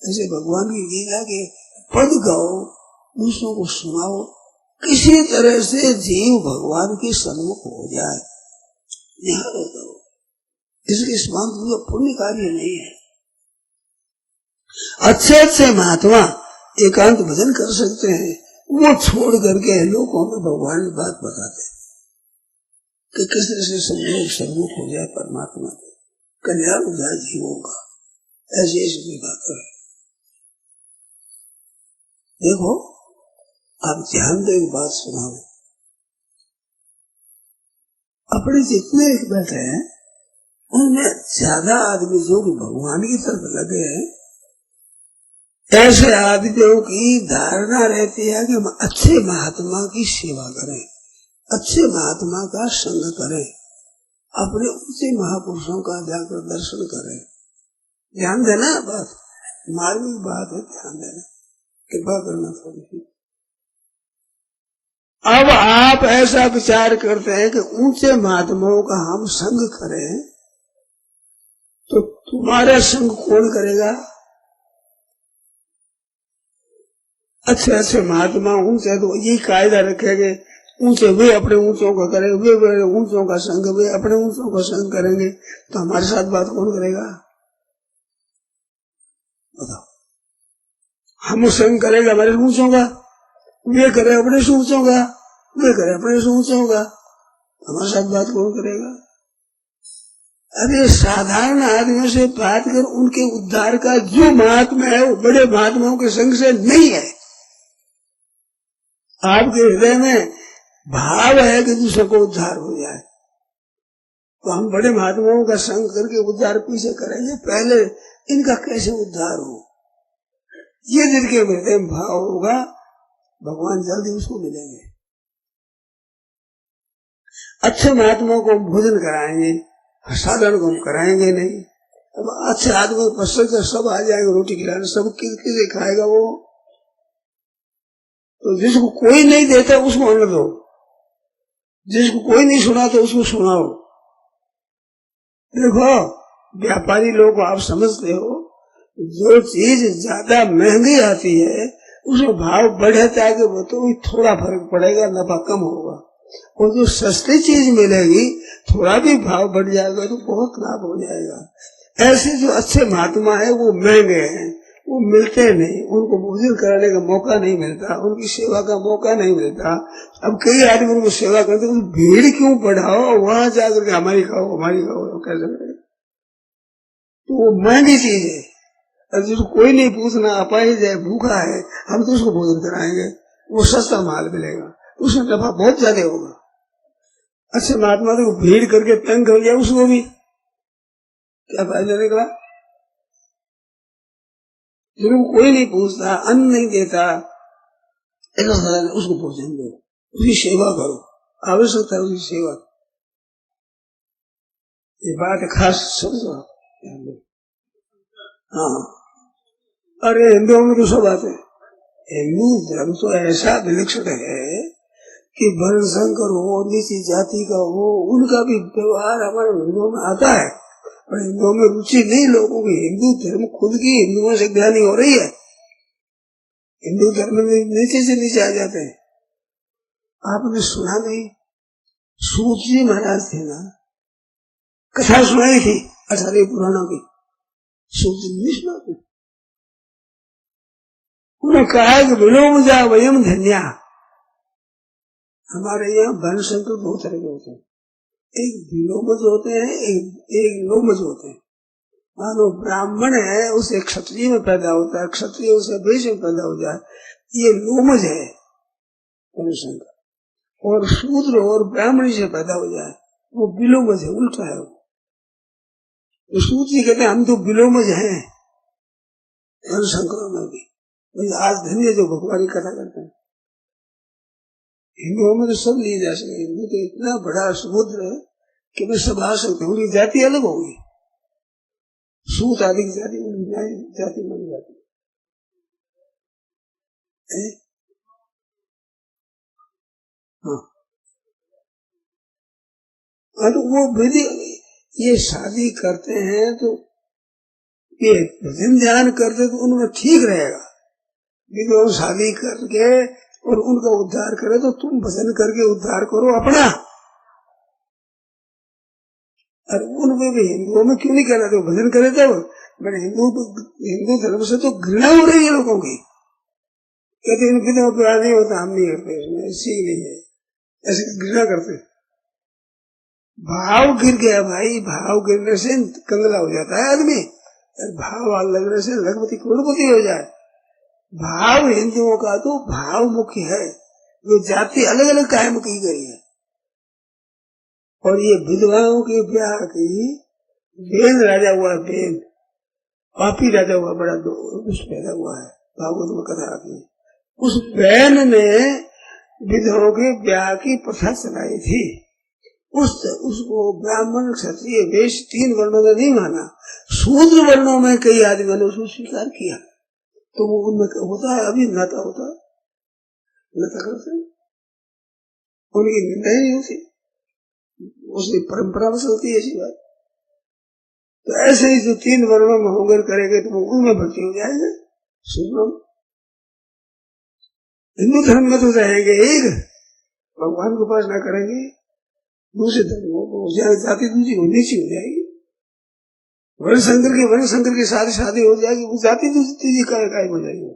S2: ऐसे भगवान की लीला के पद गाओ, दूसरों को सुनाओ। किसी तरह से जीव भगवान के सन्मुख हो जाए, निहार हो जाओ। इसके समान पुण्य कार्य नहीं है। अच्छे अच्छे महात्मा एकांत भजन कर सकते हैं, वो छोड़ करके लोगों में भगवान की बात बताते कि किस तरह से सब लोग सन्मुख हो जाए परमात्मा के, कल्याण हो जाए जीवों का। ऐसी ऐसी बात है। देखो आप ध्यान दो, एक बात सुनाओ। अपने जितने बैठे हैं उनमें ज्यादा आदमी जो कि भगवान की तरफ लगे हैं, ऐसे आदमियों की धारणा रहती है कि हम अच्छे महात्मा की सेवा करें, अच्छे महात्मा का संग करें, अपने ऊंचे महापुरुषों का जाकर दर्शन करें। ध्यान देना, बात मार्मिक बात है, ध्यान देना, कृपा करना थोड़ी सी। अब आप ऐसा विचार करते हैं कि ऊंचे महात्माओं का हम संग करें, तो तुम्हारा संग कौन करेगा? अच्छे अच्छे महात्मा ऊंचे तो ये कायदा रखेंगे, ऊंचे वे अपने ऊंचों का करें, वे ऊंचों का संग, वे अपने ऊंचों का संग करेंगे, तो हमारे साथ बात कौन करेगा? बताओ। हम संग करेंगे हमारे ऊंचों का, वे करे अपने से ऊंचों का, वे करे अपने से ऊंचों का, हमारे साथ बात कौन करेगा? अरे साधारण आदमियों से बात कर, उनके उद्धार का जो महात्मा है वो बड़े महात्माओं के संग से नहीं है। आपके हृदय में भाव है कि दूसरे को उद्धार हो जाए, तो हम बड़े महात्माओं का संग करके उद्धार पीछे करेंगे, पहले इनका कैसे उद्धार हो, ये जिनके हृदय में भाव होगा भगवान जल्दी उसको मिलेंगे। अच्छे महात्माओं को भोजन कराएंगे, साधारण को हम कराएंगे नहीं। अब अच्छे आदमी पश्चिम से सब आ जाएंगे रोटी खिलाने, सब किसे खाएगा वो? तो जिसको कोई नहीं देता उसको अन्न दो, जिसको कोई नहीं सुनाता उसको सुनाओ। देखो व्यापारी लोग आप समझते हो, जो चीज ज्यादा महंगी आती है उसमें भाव बढ़ता है कि वो तो थोड़ा फर्क पड़ेगा, नफा कम होगा, और जो सस्ती चीज मिलेगी थोड़ा भी भाव बढ़ जाएगा तो बहुत लाभ हो जाएगा। ऐसे जो अच्छे महात्मा है वो महंगे हैं, वो मिलते नहीं, उनको भोजन कराने का मौका नहीं मिलता, उनकी सेवा का मौका नहीं मिलता। अब कई आदमी उनको सेवा करते, भीड़ क्यों बढ़ाओ, वहां जाकर के हमारी खाओ हमारी खाओ, कैसे करेगा? तो वो महंगी चीज है, जिसको कोई नहीं पूछना, अपाहिज है, भूखा है, हम तो उसको भोजन कराएंगे, वो सस्ता माल मिलेगा, उसमें नफा बहुत ज्यादा होगा। अच्छे महात्मा तो भीड़ करके तंग कर लिया, उसको भी क्या फायदा निकला? जिनको कोई नहीं पूछता, अन्न नहीं देता, उसको भोजन दो, उसकी सेवा करो, आवश्यकता है उसकी सेवा। ये बात खास समझो। हाँ, अरे हिंदुओं में तो सब आते हैं। हिंदू धर्म तो ऐसा विलक्षण है कि वर्ण संकर हो, नीची जाति का हो, उनका भी व्यवहार हमारे हिंदुओं में आता है, और हिंदुओं में रुचि नहीं लोगों की। हिंदू धर्म खुद की हिंदुओं से ज्ञानी हो रही है, हिंदू धर्म में नीचे से नीचे आ जाते हैं। आपने सुना नहीं, सूत जी महाराज थे ना, कथा सुनाई थी 18 पुराणों की, सूत जी नहीं सुनाते। उन्होंने कहा कि विलोम जा वयम धन्या। हमारे यहाँ वर्ण संकर दो तरह के होते हैं, एक विलोमज होते हैं, एक लोमज होते हैं। मानो ब्राह्मण है, उसे क्षत्रिय में पैदा होता है, क्षत्रिय उसे वैश्य में पैदा हो जाए, ये लोमज है वर्ण संकर। और शूद्र और ब्राह्मणी से पैदा हो जाए वो विलोमज है, उल्टा है वो। तो सूत जी कहते हैं हम तो विलोमज हैं वर्ण संकरों में भी। आज धन्य जो भगवान की कथा करते हैं। हिंदुओं में तो सब लिए जा सके, हिंदू तो इतना बड़ा समुद्र है कि मैं सब आ सकते, उनकी जाति अलग होगी, सूत आदि की जाति जाति मानी जाती है। हाँ, तो वो विधि, ये शादी करते हैं तो ये भजन ध्यान करते तो उनमें ठीक रहेगा। विधवा शादी करके और उनका उद्धार करे तो तुम भजन करके उद्धार करो अपना। और उनमें भी हिंदुओं में क्यों नहीं कहना, तो भजन करे तब। मैंने हिंदू धर्म से तो घृणा हो रही है लोगों की, कहते हैं विधवा विवाह नहीं होता, हम नहीं करते, इसमें सीख नहीं है, ऐसे घृणा करते। भाव गिर गया भाई, भाव गिरने से कंगला हो जाता है आदमी, भाव लगने से लखपति करोड़पति हो जाए। भाव हिंदुओं का तो भाव मुख्य है, जो जाति अलग अलग कायम की गई है। और ये विधवाओं के ब्याह की बेन राजा हुआ, बेन पापी राजा हुआ, बड़ा दुष्ट पैदा हुआ है, भागवत में कथा आती है। उस बैन ने विधवाओं के ब्याह की प्रथा चलाई थी। उसको ब्राह्मण क्षत्रिय वैश्य 3 वर्णों में नहीं माना, शूद्र वर्णों में कई आदमियों ने उसको स्वीकार किया। तो वो उनमें होता है, अभी नाता होता नाता करते, उनकी निंदा ही नहीं होती, उसकी परंपरा में चलती है ऐसी बात। तो ऐसे ही जो 3 वर्णों में होंगे करेंगे तो वो उनमें भर्ती हो जाएंगे। शूद्रों में हिंदू धर्म में तो रहेंगे एक, भगवान की उपासना करेंगे, दूसरे धर्मों को जाति दूसरी हो नीची हो जाएगी, वर्ण शंकर के साथ शादी हो जाएगी, वो जाति दूसरी काय हो जाएगी।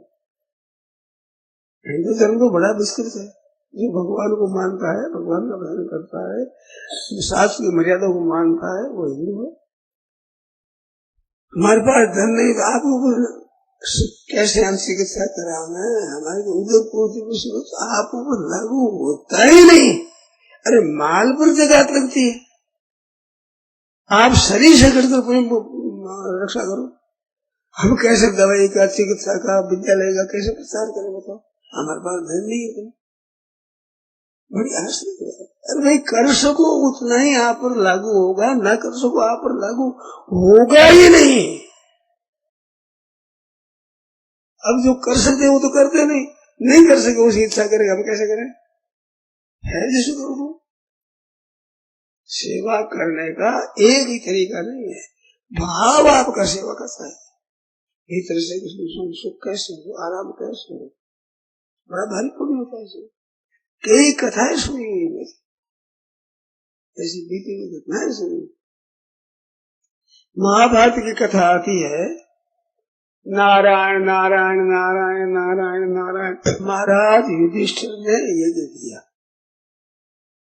S2: हिंदू धर्म तो बड़ा विस्तृत है, जो भगवान को मानता है, भगवान का भजन करता है, शास्त्र की मर्यादा को मानता है, वो हिंदू है। हमारे पास धन नहीं तो आप कैसे हम चिकित्सा कराना है, हमारे उदयपुर आप ऊपर लागू होता ही नहीं। अरे माल पर जगत लगती है, आप शरीर से करके रक्षा करो। हम कैसे दवाई का, चिकित्सा का, विद्यालय का कैसे प्रचार करें बताओ, हमारे पास धन नहीं है। बड़ी आश्चर्य है। अरे भाई कर सको उतना ही आप पर लागू होगा, ना कर सको आप पर लागू होगा ही नहीं। अब जो कर सकते वो तो करते नहीं कर सके उसकी इच्छा करेगा, हम कैसे करें? है जिसको करो। सेवा करने का एक ही तरीका नहीं है, भाव आपका सेवा करता है। भीतर से सुख कैसे हो, आराम कैसे हो, बड़ा भारी पुण्य होता है। कई कथाएं सुनी हुई, ऐसी बीती हुई घटनाएं सुनी। महाभारत की कथा आती है, नारायण नारायण नारायण नारायण नारायण। महाराज युधिष्ठिर ने यज्ञ किया,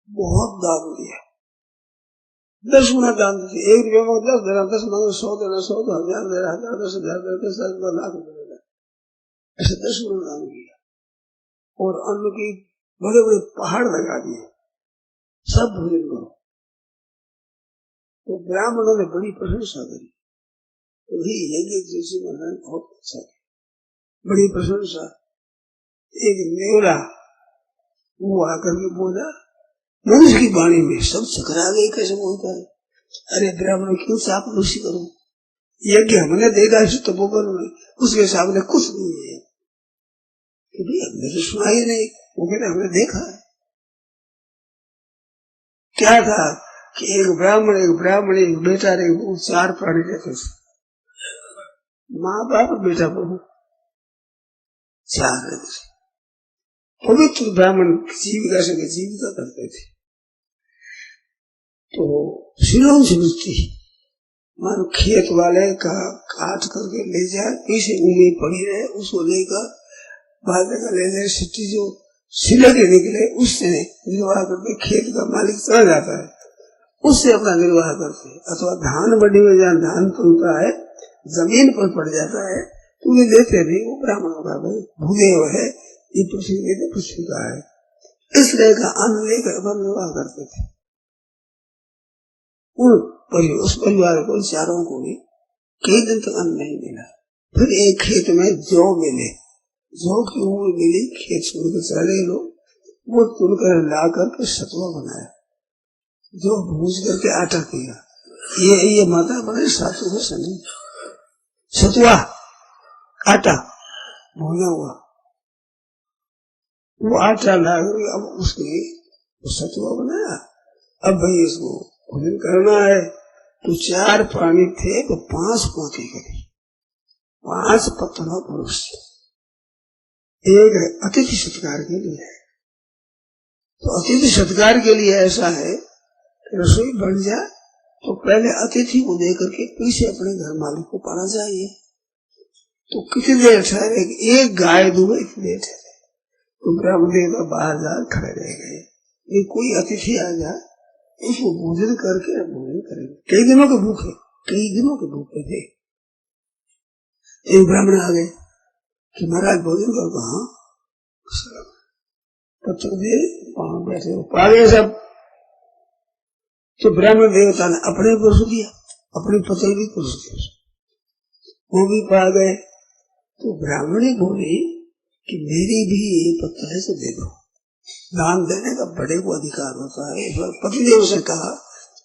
S2: बहुत दान दिया, 10 गुना दान दिया। 1 रुपये में 10 देना, 10 मांगे 100 देना, 100 तो 1000 देना, 10,000 10,000 देना, 10 लाख देना, ऐसे 10 गुना दान किया। और अन्न की बड़े बड़े पहाड़ लगा दिए, सब भोजन करो। तो ब्राह्मणों ने बड़ी प्रशंसा करी, तो यज्ञ जैसे महाराज बहुत अच्छा है, बड़ी प्रशंसा। एक नेवला वो आकर के बोला, मनुष्य की वाणी में सब चकरा गए, कैसे बोलता है, अरे ब्राह्मण क्यों चापलूसी करो, यज्ञ हमने देखा है तपोवन में, उसके सामने कुछ नहीं है। हमने तो सुना ही नहीं, वो कहते हमने देखा है। क्या था कि एक ब्राह्मण एक बेटा एक 4 प्राणी रहते थे, माँ बाप बेटा बहू 4 रहते थे। पवित्र ब्राह्मण जीविका से जीविका करते थे। तो सिलों से मिलती मानो खेत वाले का काट करके ले जाए, पीछे उमी पड़ी रहे, उसको लेकर बाद का ले जाए, सिट्टी जो सिले के निकले उससे निर्वाह करके खेत का मालिक चला जाता है, उससे अपना निर्वाह करते। अथवा धान मंडी में जहाँ धान तुलता है, जमीन पर पड़ जाता है तो उन्हें देते नहीं, वो ब्राह्मणों का भाई भूले है, ये पृथ्वी का है, इस तरह का अन्न लेकर अपना निर्वाह करते थे। उस परिवार को 4 को भी कई दिन तक अन्न नहीं मिला। फिर एक खेत में जौ मिले, जौ की उम्र मिली, खेत छोड़कर चले लोग, वो तुलकर ला करके सतुआ बनाया, जो भूज करके आटा किया। ये माता बने सासू में सनी सतुआ आटा भूना हुआ, वो आटा ला करके अब उसके सतुआ बनाया। अब भाई इसको भोजन करना है, तो 4 प्राणी थे तो 5 पोते करे, 5 पत्थरों पुरुष, एक अतिथि सत्कार के लिए है। तो अतिथि सत्कार के लिए ऐसा है कि रसोई बन जाए तो पहले अतिथि को देकर के पीछे अपने घर मालिक को पाना चाहिए। तो कितनी देर ठहरे, एक गाय दूंगा इतनी देर ठहरे, तो ब्राह्मण देवता बाहर जा खड़े रह गए। ये कोई अतिथि आ जाए उसको भोजन करके भोजन करेंगे। कई दिनों के भूखे थे। एक ब्राह्मण आ गए, कि महाराज भोजन करो। हाँ पत्थर दे पांव बैठे हो पा गए सब। तो ब्राह्मण देवता ने अपने पुरुष दिया, अपनी पत्नी भी पुरुष दी, वो भी पा गए। तो ब्राह्मणी बोली कि मेरी भी ये पत्थर है तो दे दो। दान देने का बड़े को अधिकार होता है। एक बार पतिदेव से कहा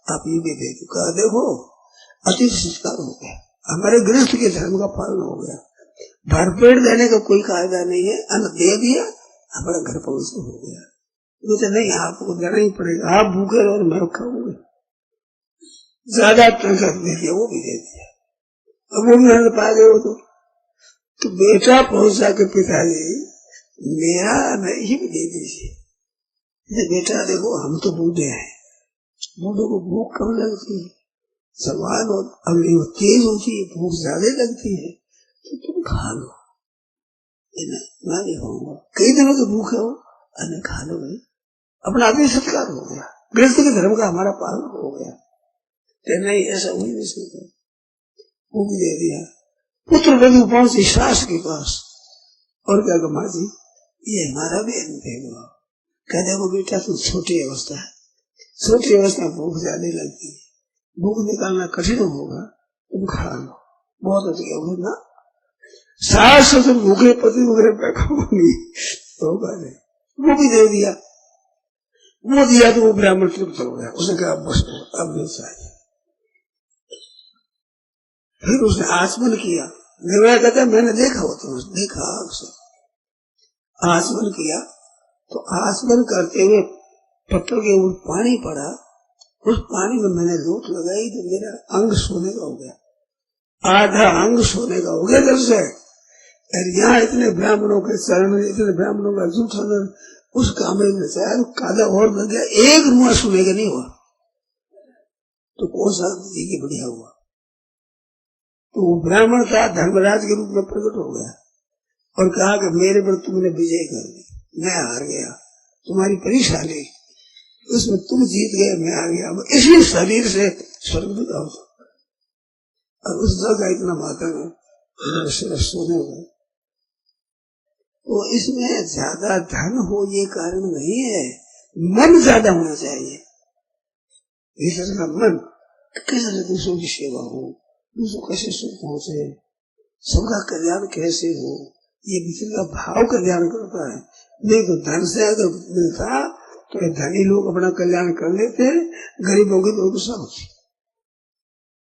S2: आप ये भी दे दो। कहा देखो अतिथि सत्कार हो गया, हमारे गृहस्थ के धर्म का पालन हो गया। भरपेट देने का कोई कायदा नहीं है, अन्न दे दिया हमारा घर पवित्र हो गया। तो नहीं आपको देना ही पड़ेगा, आप भूखे और मैं खाऊंगा। ज्यादा तनख्वाह दे दिया, वो भी दे दिया। अब वो भी पा गए हो तो बेटा पहुंचा के पिताजी मेरा नहीं भी दे दीजिए। बेटा देखो हम तो बूढ़े हैं, बूढ़ों को भूख कम लगती है, सवाल और अगली वो तेज होती है, भूख ज्यादा लगती है, तो तुम खा लो। मैं नहीं खाऊंगा, कई दिनों के भूखे हो अन्न खा लो भाई। अपना आदमी सत्कार हो गया, गृहस्थ के धर्म का हमारा पालन हो गया। नहीं ऐसा हुई नहीं सकता, वो भी दे दिया। पुत्र बधु पहुंची सास के पास और क्या कहा जी ये हमारा भी अन्न देगा। कह देखो बेटा तू छोटी अवस्था है, छोटी अवस्था में भूख ज्यादा लगती है, भूख निकालना कठिन होगा, तुम खा लो। बहुत अच्छी होगी ना, सास ससुर भूखे पति वगैरह बैठा नहीं होगा नहीं। वो भी दे दिया, वो दिया तो वो ब्राह्मण तृप्त हो गया। उसने कहा बस अब नहीं चाहिए। फिर उसने आचमन किया। निर्णय कहता मैंने देखा हो तो देखा आपसे आचमन किया। तो आचमन करते हुए पत्थर के ऊपर पानी पड़ा, उस पानी में मैंने लोट लगाई तो मेरा अंग सोने का हो गया, आधा अंग सोने का हो गया। जब से यहाँ इतने ब्राह्मणों के चरण, इतने ब्राह्मणों का जूठा उस काम में तो काला और लग गया, एक रुआ सोने का नहीं हुआ। तो कौन सा देखिए बढ़िया हुआ। तो वो ब्राह्मण था धर्मराज के रूप में प्रकट हो गया और कहा कि मेरे पर तुमने विजय कर दी, मैं हार गया, तुम्हारी परीक्षा ली, उसमें तुम जीत गए, मैं हार गया। इसी शरीर से स्वर्ग में जाओ। और उस जगह इतना माता में सोने हुए। तो इसमें ज्यादा धन हो ये कारण नहीं है, मन ज्यादा होना चाहिए। भीतर का मन कैसे दूसरों की सेवा हो, दूसरों कैसे सुख पहुंचे, सबका कल्याण कैसे हो, ये भीतर का भाव कल्याण करता है। नहीं तो धन से अगर मिलता तो ये धनी लोग अपना कल्याण कर लेते, गरीबों की दुर्दशा होती।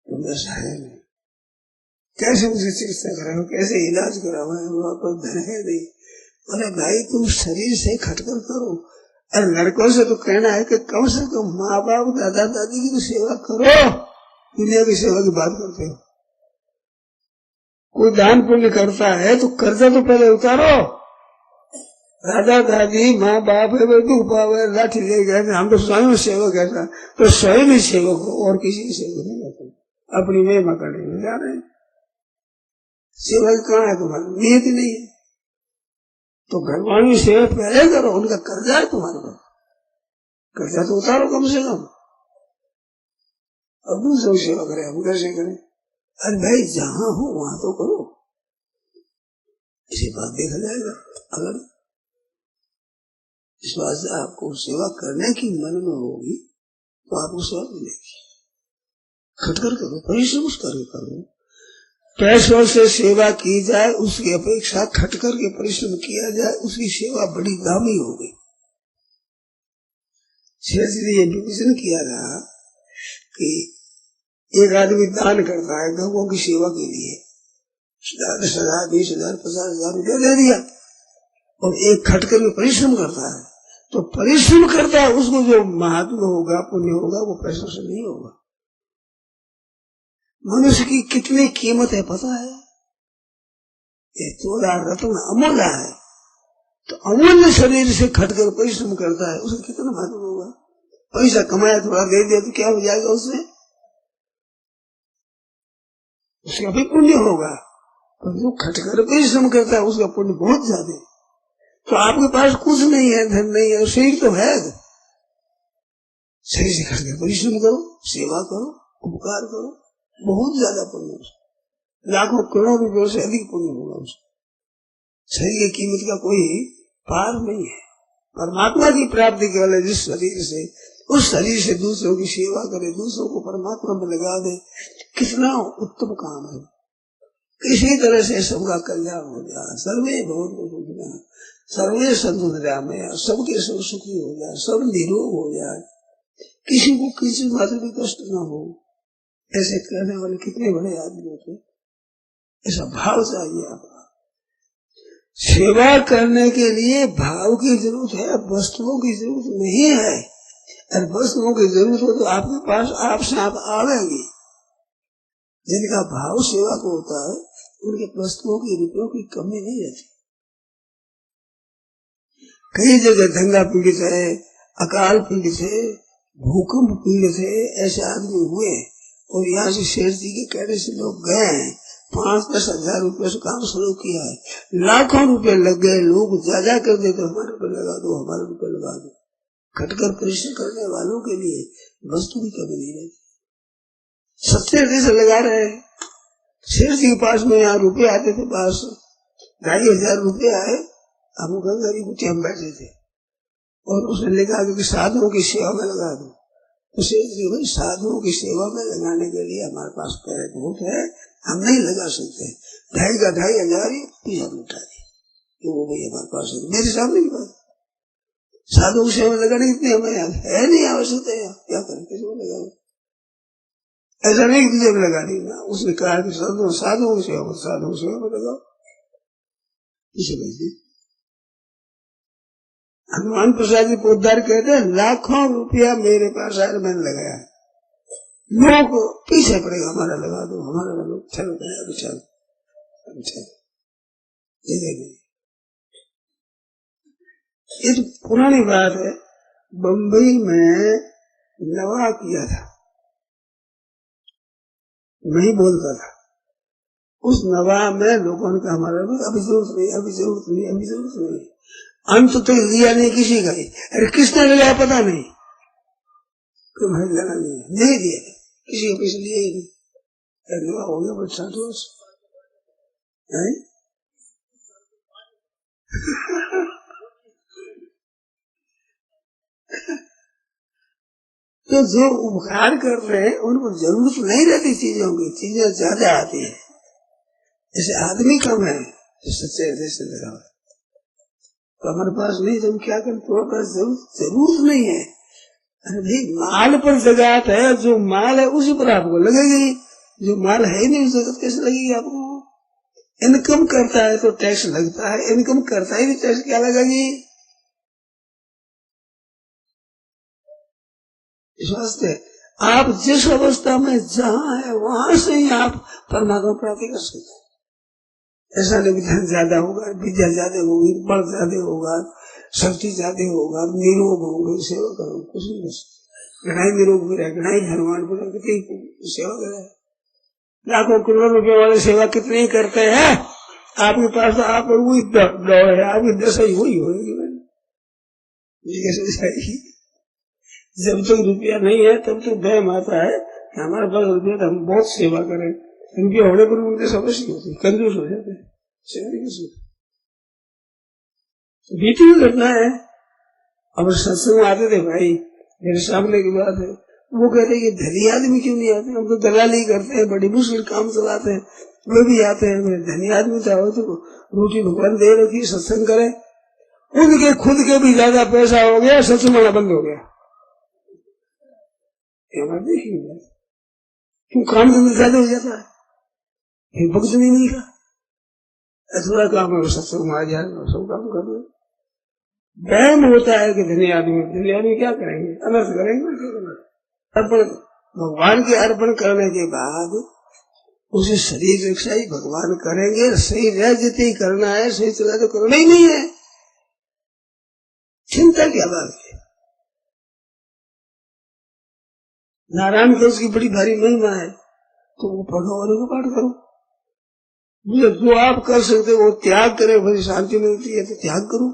S2: तो ऐसा है नहीं। कैसे उसे चिकित्सा कराओ, कैसे इलाज कराओ, वहां पर धन है नहीं। अरे भाई तुम शरीर से खटकर करो। अरे लड़कों से तो कहना है कि कम से कम माँ बाप दादा दादी की तो सेवा करो, दुनिया की सेवा की बात करते हो। कोई दान पुण्य करता है तो कर्जा तो पहले उतारो। दादा दादी माँ बाप है भाई दुख पावे लाठी ले गए, हम तो स्वयं सेवक है, तो स्वयं ही सेवक हो और किसी की सेवक नहीं करते, अपनी महिमा करने में जा रहे हैं। सेवा कहाँ है तुम्हारी, नियत नहीं है। तो भगवान की सेवा पहले करो, उनका कर्जा है तुम्हारे पर, कर्जा तो उतारो कम से कम। अब दूसरों की सेवा करें, हम कैसे करें? अरे भाई जहाँ हो वहां तो करो, इसी बात देखा जाएगा। अगर इस बात से आपको सेवा करने की मन में होगी तो आपको सेवा मिलेगी। खटकर करो, परिश्रम करके करो। पैसों से सेवा की जाए उसकी अपेक्षा खटकर के परिश्रम किया जाए उसकी सेवा बड़ी दामी हो गई। ये विवेचन किया रहा कि एक आदमी दान करता है गौओं की सेवा के लिए 10,000 20,000 50,000 रुपया दे दिया, और एक खटकर में परिश्रम करता है, तो परिश्रम करता है उसको जो महात्मा होगा पुण्य होगा वो पैसों से नहीं होगा। मनुष्य की कितनी कीमत है पता है? ये तोड़ा रत्न अमूल्य है, तो अमूल्य शरीर से खटकर परिश्रम करता है उसका कितना महत्व होगा। पैसा कमाया थोड़ा दे दिया तो क्या हो जाएगा उससे? उसका भी पुण्य होगा, पर जो खटकर परिश्रम करता है उसका पुण्य बहुत ज्यादा। तो आपके पास कुछ नहीं है, धन नहीं है, शरीर तो है, शरीर से खटकर परिश्रम करो, सेवा करो, उपकार करो, बहुत ज्यादा पुण्य, लाखों करोड़ों रुपयों से अधिक पुण्य होगा उसको। शरीर की कीमत का कोई पार नहीं है। परमात्मा की प्राप्ति केवल है जिस शरीर से, उस शरीर से दूसरों की सेवा करे, दूसरों को परमात्मा में लगा दे, कितना उत्तम काम है। किसी तरह से सबका कल्याण हो जाए, सर्वे भवन्तु सुखिनः, सर्वे सन्तु निरामया, सबके सब सुखी हो जाए, सब निरोग हो जाए, किसी को किसी बात भी कष्ट न हो। ऐसे कहने वाले कितने बड़े आदमी होते, ऐसा भाव चाहिए आपका। सेवा करने के लिए भाव की जरूरत है, वस्तुओं की जरूरत नहीं है। और वस्तुओं की जरूरत हो तो आपके पास आपसे आप आवेगी। जिनका भाव सेवा को होता है उनके वस्तुओं की रुपयों की कमी नहीं रहती। कई जगह दंगा पीड़ित है, अकाल पीड़ित है, भूकंप पीड़ित है, ऐसे आदमी हुए और यहाँ से शेर जी के कहने से लोग गए, 5-10 हजार रुपए से काम शुरू किया है, लाखों रुपए लग गए, लोग ज्यादा कर दे तो हमारे रुपए लगा दो, हमारे रुपए लगा दो। खटकर परिश्रम करने वालों के लिए वस्तु की कमी नहीं रहती। सच्चे हृदय से लगा रहे। शेर जी के पास में यहाँ रुपए आते थे, पास 2,500 रुपए आए, हम गंगारी कुटी हम बैठे थे और उसने लिखा कि साधुओं की सेवा में लगा दो। तो शेर जी भाई साधुओं की सेवा में लगाने के लिए हमारे पास पैसे बहुत है, हम नहीं लगा सकते। 2,500 पीछा उठा दी वो भाई हमारे पास है, मेरे सामने की बात। साधुओं की सेवा में लगाने कितने हमें है नहीं आवश्यकता है, क्या करें, किसी को लगाओ। ऐसा नहीं कि तुझे लगा दी ना, उसने कहा कि साधुओं की सेवा में लगाओ। इसे कहते हनुमान प्रसाद जी पोद्दार कहते हैं, लाखों रुपया मेरे पास आया, मैंने लगाया, लोग पीछे पड़ेगा, हमारा लगा दो, हमारा लगा दो, चलो ये तो पुरानी बात है। बम्बई में नवा किया था, नहीं बोलता था, उस नवा में लोगों ने कहा हमारा अभी जरूरत नहीं, अभी जरूरत नहीं, अभी जरूरत नहीं। अंत तक लिया नहीं किसी का ही। अरे किसने लिया पता नहीं, तुम्हें लेना नहीं दिया, किसी को पैसे लिया ही नहीं। हो गया बस 60 वर्ष तो जो उपकार कर रहे हैं उनको जरूरत नहीं रहती चीजों की, चीजें ज्यादा आती है। जैसे आदमी कम है जो सच्चे हृदय से लगा हुआ, तो हमारे पास नहीं, तो हम क्या करें, तुम्हारे पास जरूरत नहीं है। अरे भाई माल पर जगत है, जो माल है उसी पर आपको लगेगी, जो माल है ही नहीं उस जगत कैसे लगेगी आपको। इनकम करता है तो टैक्स लगता है, इनकम करता ही नहीं टैक्स क्या लगेगी। इस वास्ते आप जिस अवस्था में जहाँ है वहां से ही आप परमात्मा प्राप्ति कर सकते हैं। ऐसा नहीं धन ज्यादा होगा, विद्या ज्यादा होगी, बल ज्यादा होगा, शक्ति ज्यादा होगा, निरोग होंगे, सेवा करोगे, कुछ नहीं कर सकते। गणाई निरोग भी रहे, गणाई धनवान भी रहे, कितनी सेवा करे, लाखों करोड़ रुपए वाले सेवा कितने ही करते हैं। आपके पास तो आप वही दौड़ है, आपकी दशा ही वही होगी। जब तक रुपया नहीं है तब तक भय आता है कि हमारे पास रुपया तो हम बहुत सेवा करें, रुपया होने पर उनके समस्या होती, कंजूस हो जाते हैं, सेवा नहीं कर सकते। बीती हुई घटना है। अब सत्संग आते थे भाई, मेरे सामने की बात है, वो कहते हैं कि धनी आदमी क्यों नहीं आते, हम तो दलाली करते हैं, बड़ी मुश्किल काम चलाते हैं, वे भी आते हैं। मेरे धनी आदमी था तो रोटी भगवान दे रखी, सत्संग करे, उनके खुद के भी ज्यादा पैसा हो गया, सत्संग होना बंद हो गया। क्यों, काम धंधा ज्यादा हो जाता है, भक्त नहीं मिलता, थोड़ा काम है सत्संग में आ जाए, सब काम कर लो। वहम होता है कि धनी आदमी क्या करेंगे, अनर्थ करेंगे। अर्पण भगवान के अर्पण करने के बाद उसे शरीर रक्षा ही भगवान करेंगे। सही रह जितनी ही करना है, सही चला तो करना ही नहीं है, चिंता क्या बात है। नारायण के उसकी बड़ी भारी महिमा है, तो वो पढ़ो और को पाठ करो। जो आप कर सकते वो त्याग करे, बड़ी शांति मिलती है तो त्याग करो।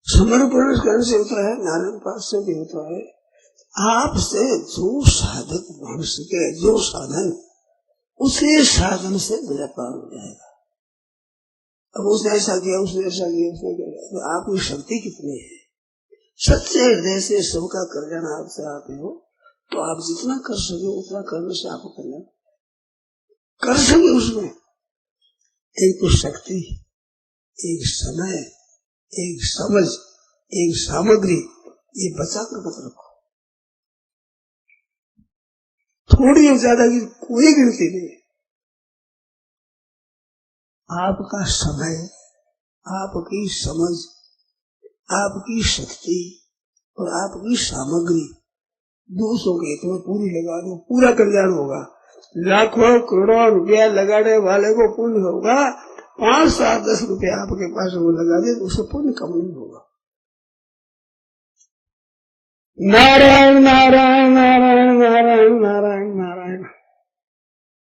S2: समर्पण करने से होता है, नारायण पास से भी होता है। आपसे जो साधक बन सके, जो साधन, उसी साधन से मेरा पार हो जाएगा। अब उसने ऐसा किया, उसने ऐसा किया, उसने किया, तो आपकी शक्ति कितनी है? सच्चे हृदय से सबका कल्याण आपसे आते हो तो आप जितना कर सके उतना करने से आपको कल्याण कर सके। उसमें एक तो शक्ति, एक समय, एक समझ, एक सामग्री, ये बचा कर मत रखो। थोड़ी और ज्यादा की कोई गिनती नहीं। आपका समय, आपकी समझ, आपकी शक्ति और आपकी सामग्री 200 के तुम्हें पूरी लगा दो, पूरा कल्याण होगा। लाखों करोड़ों रुपया लगाने वाले को पुण्य होगा, 5, 7, 10 रुपया आपके पास वो लगा दे तो उससे पुण्य कम नहीं होगा। नारायण नारायण नारायण नारायण नारायण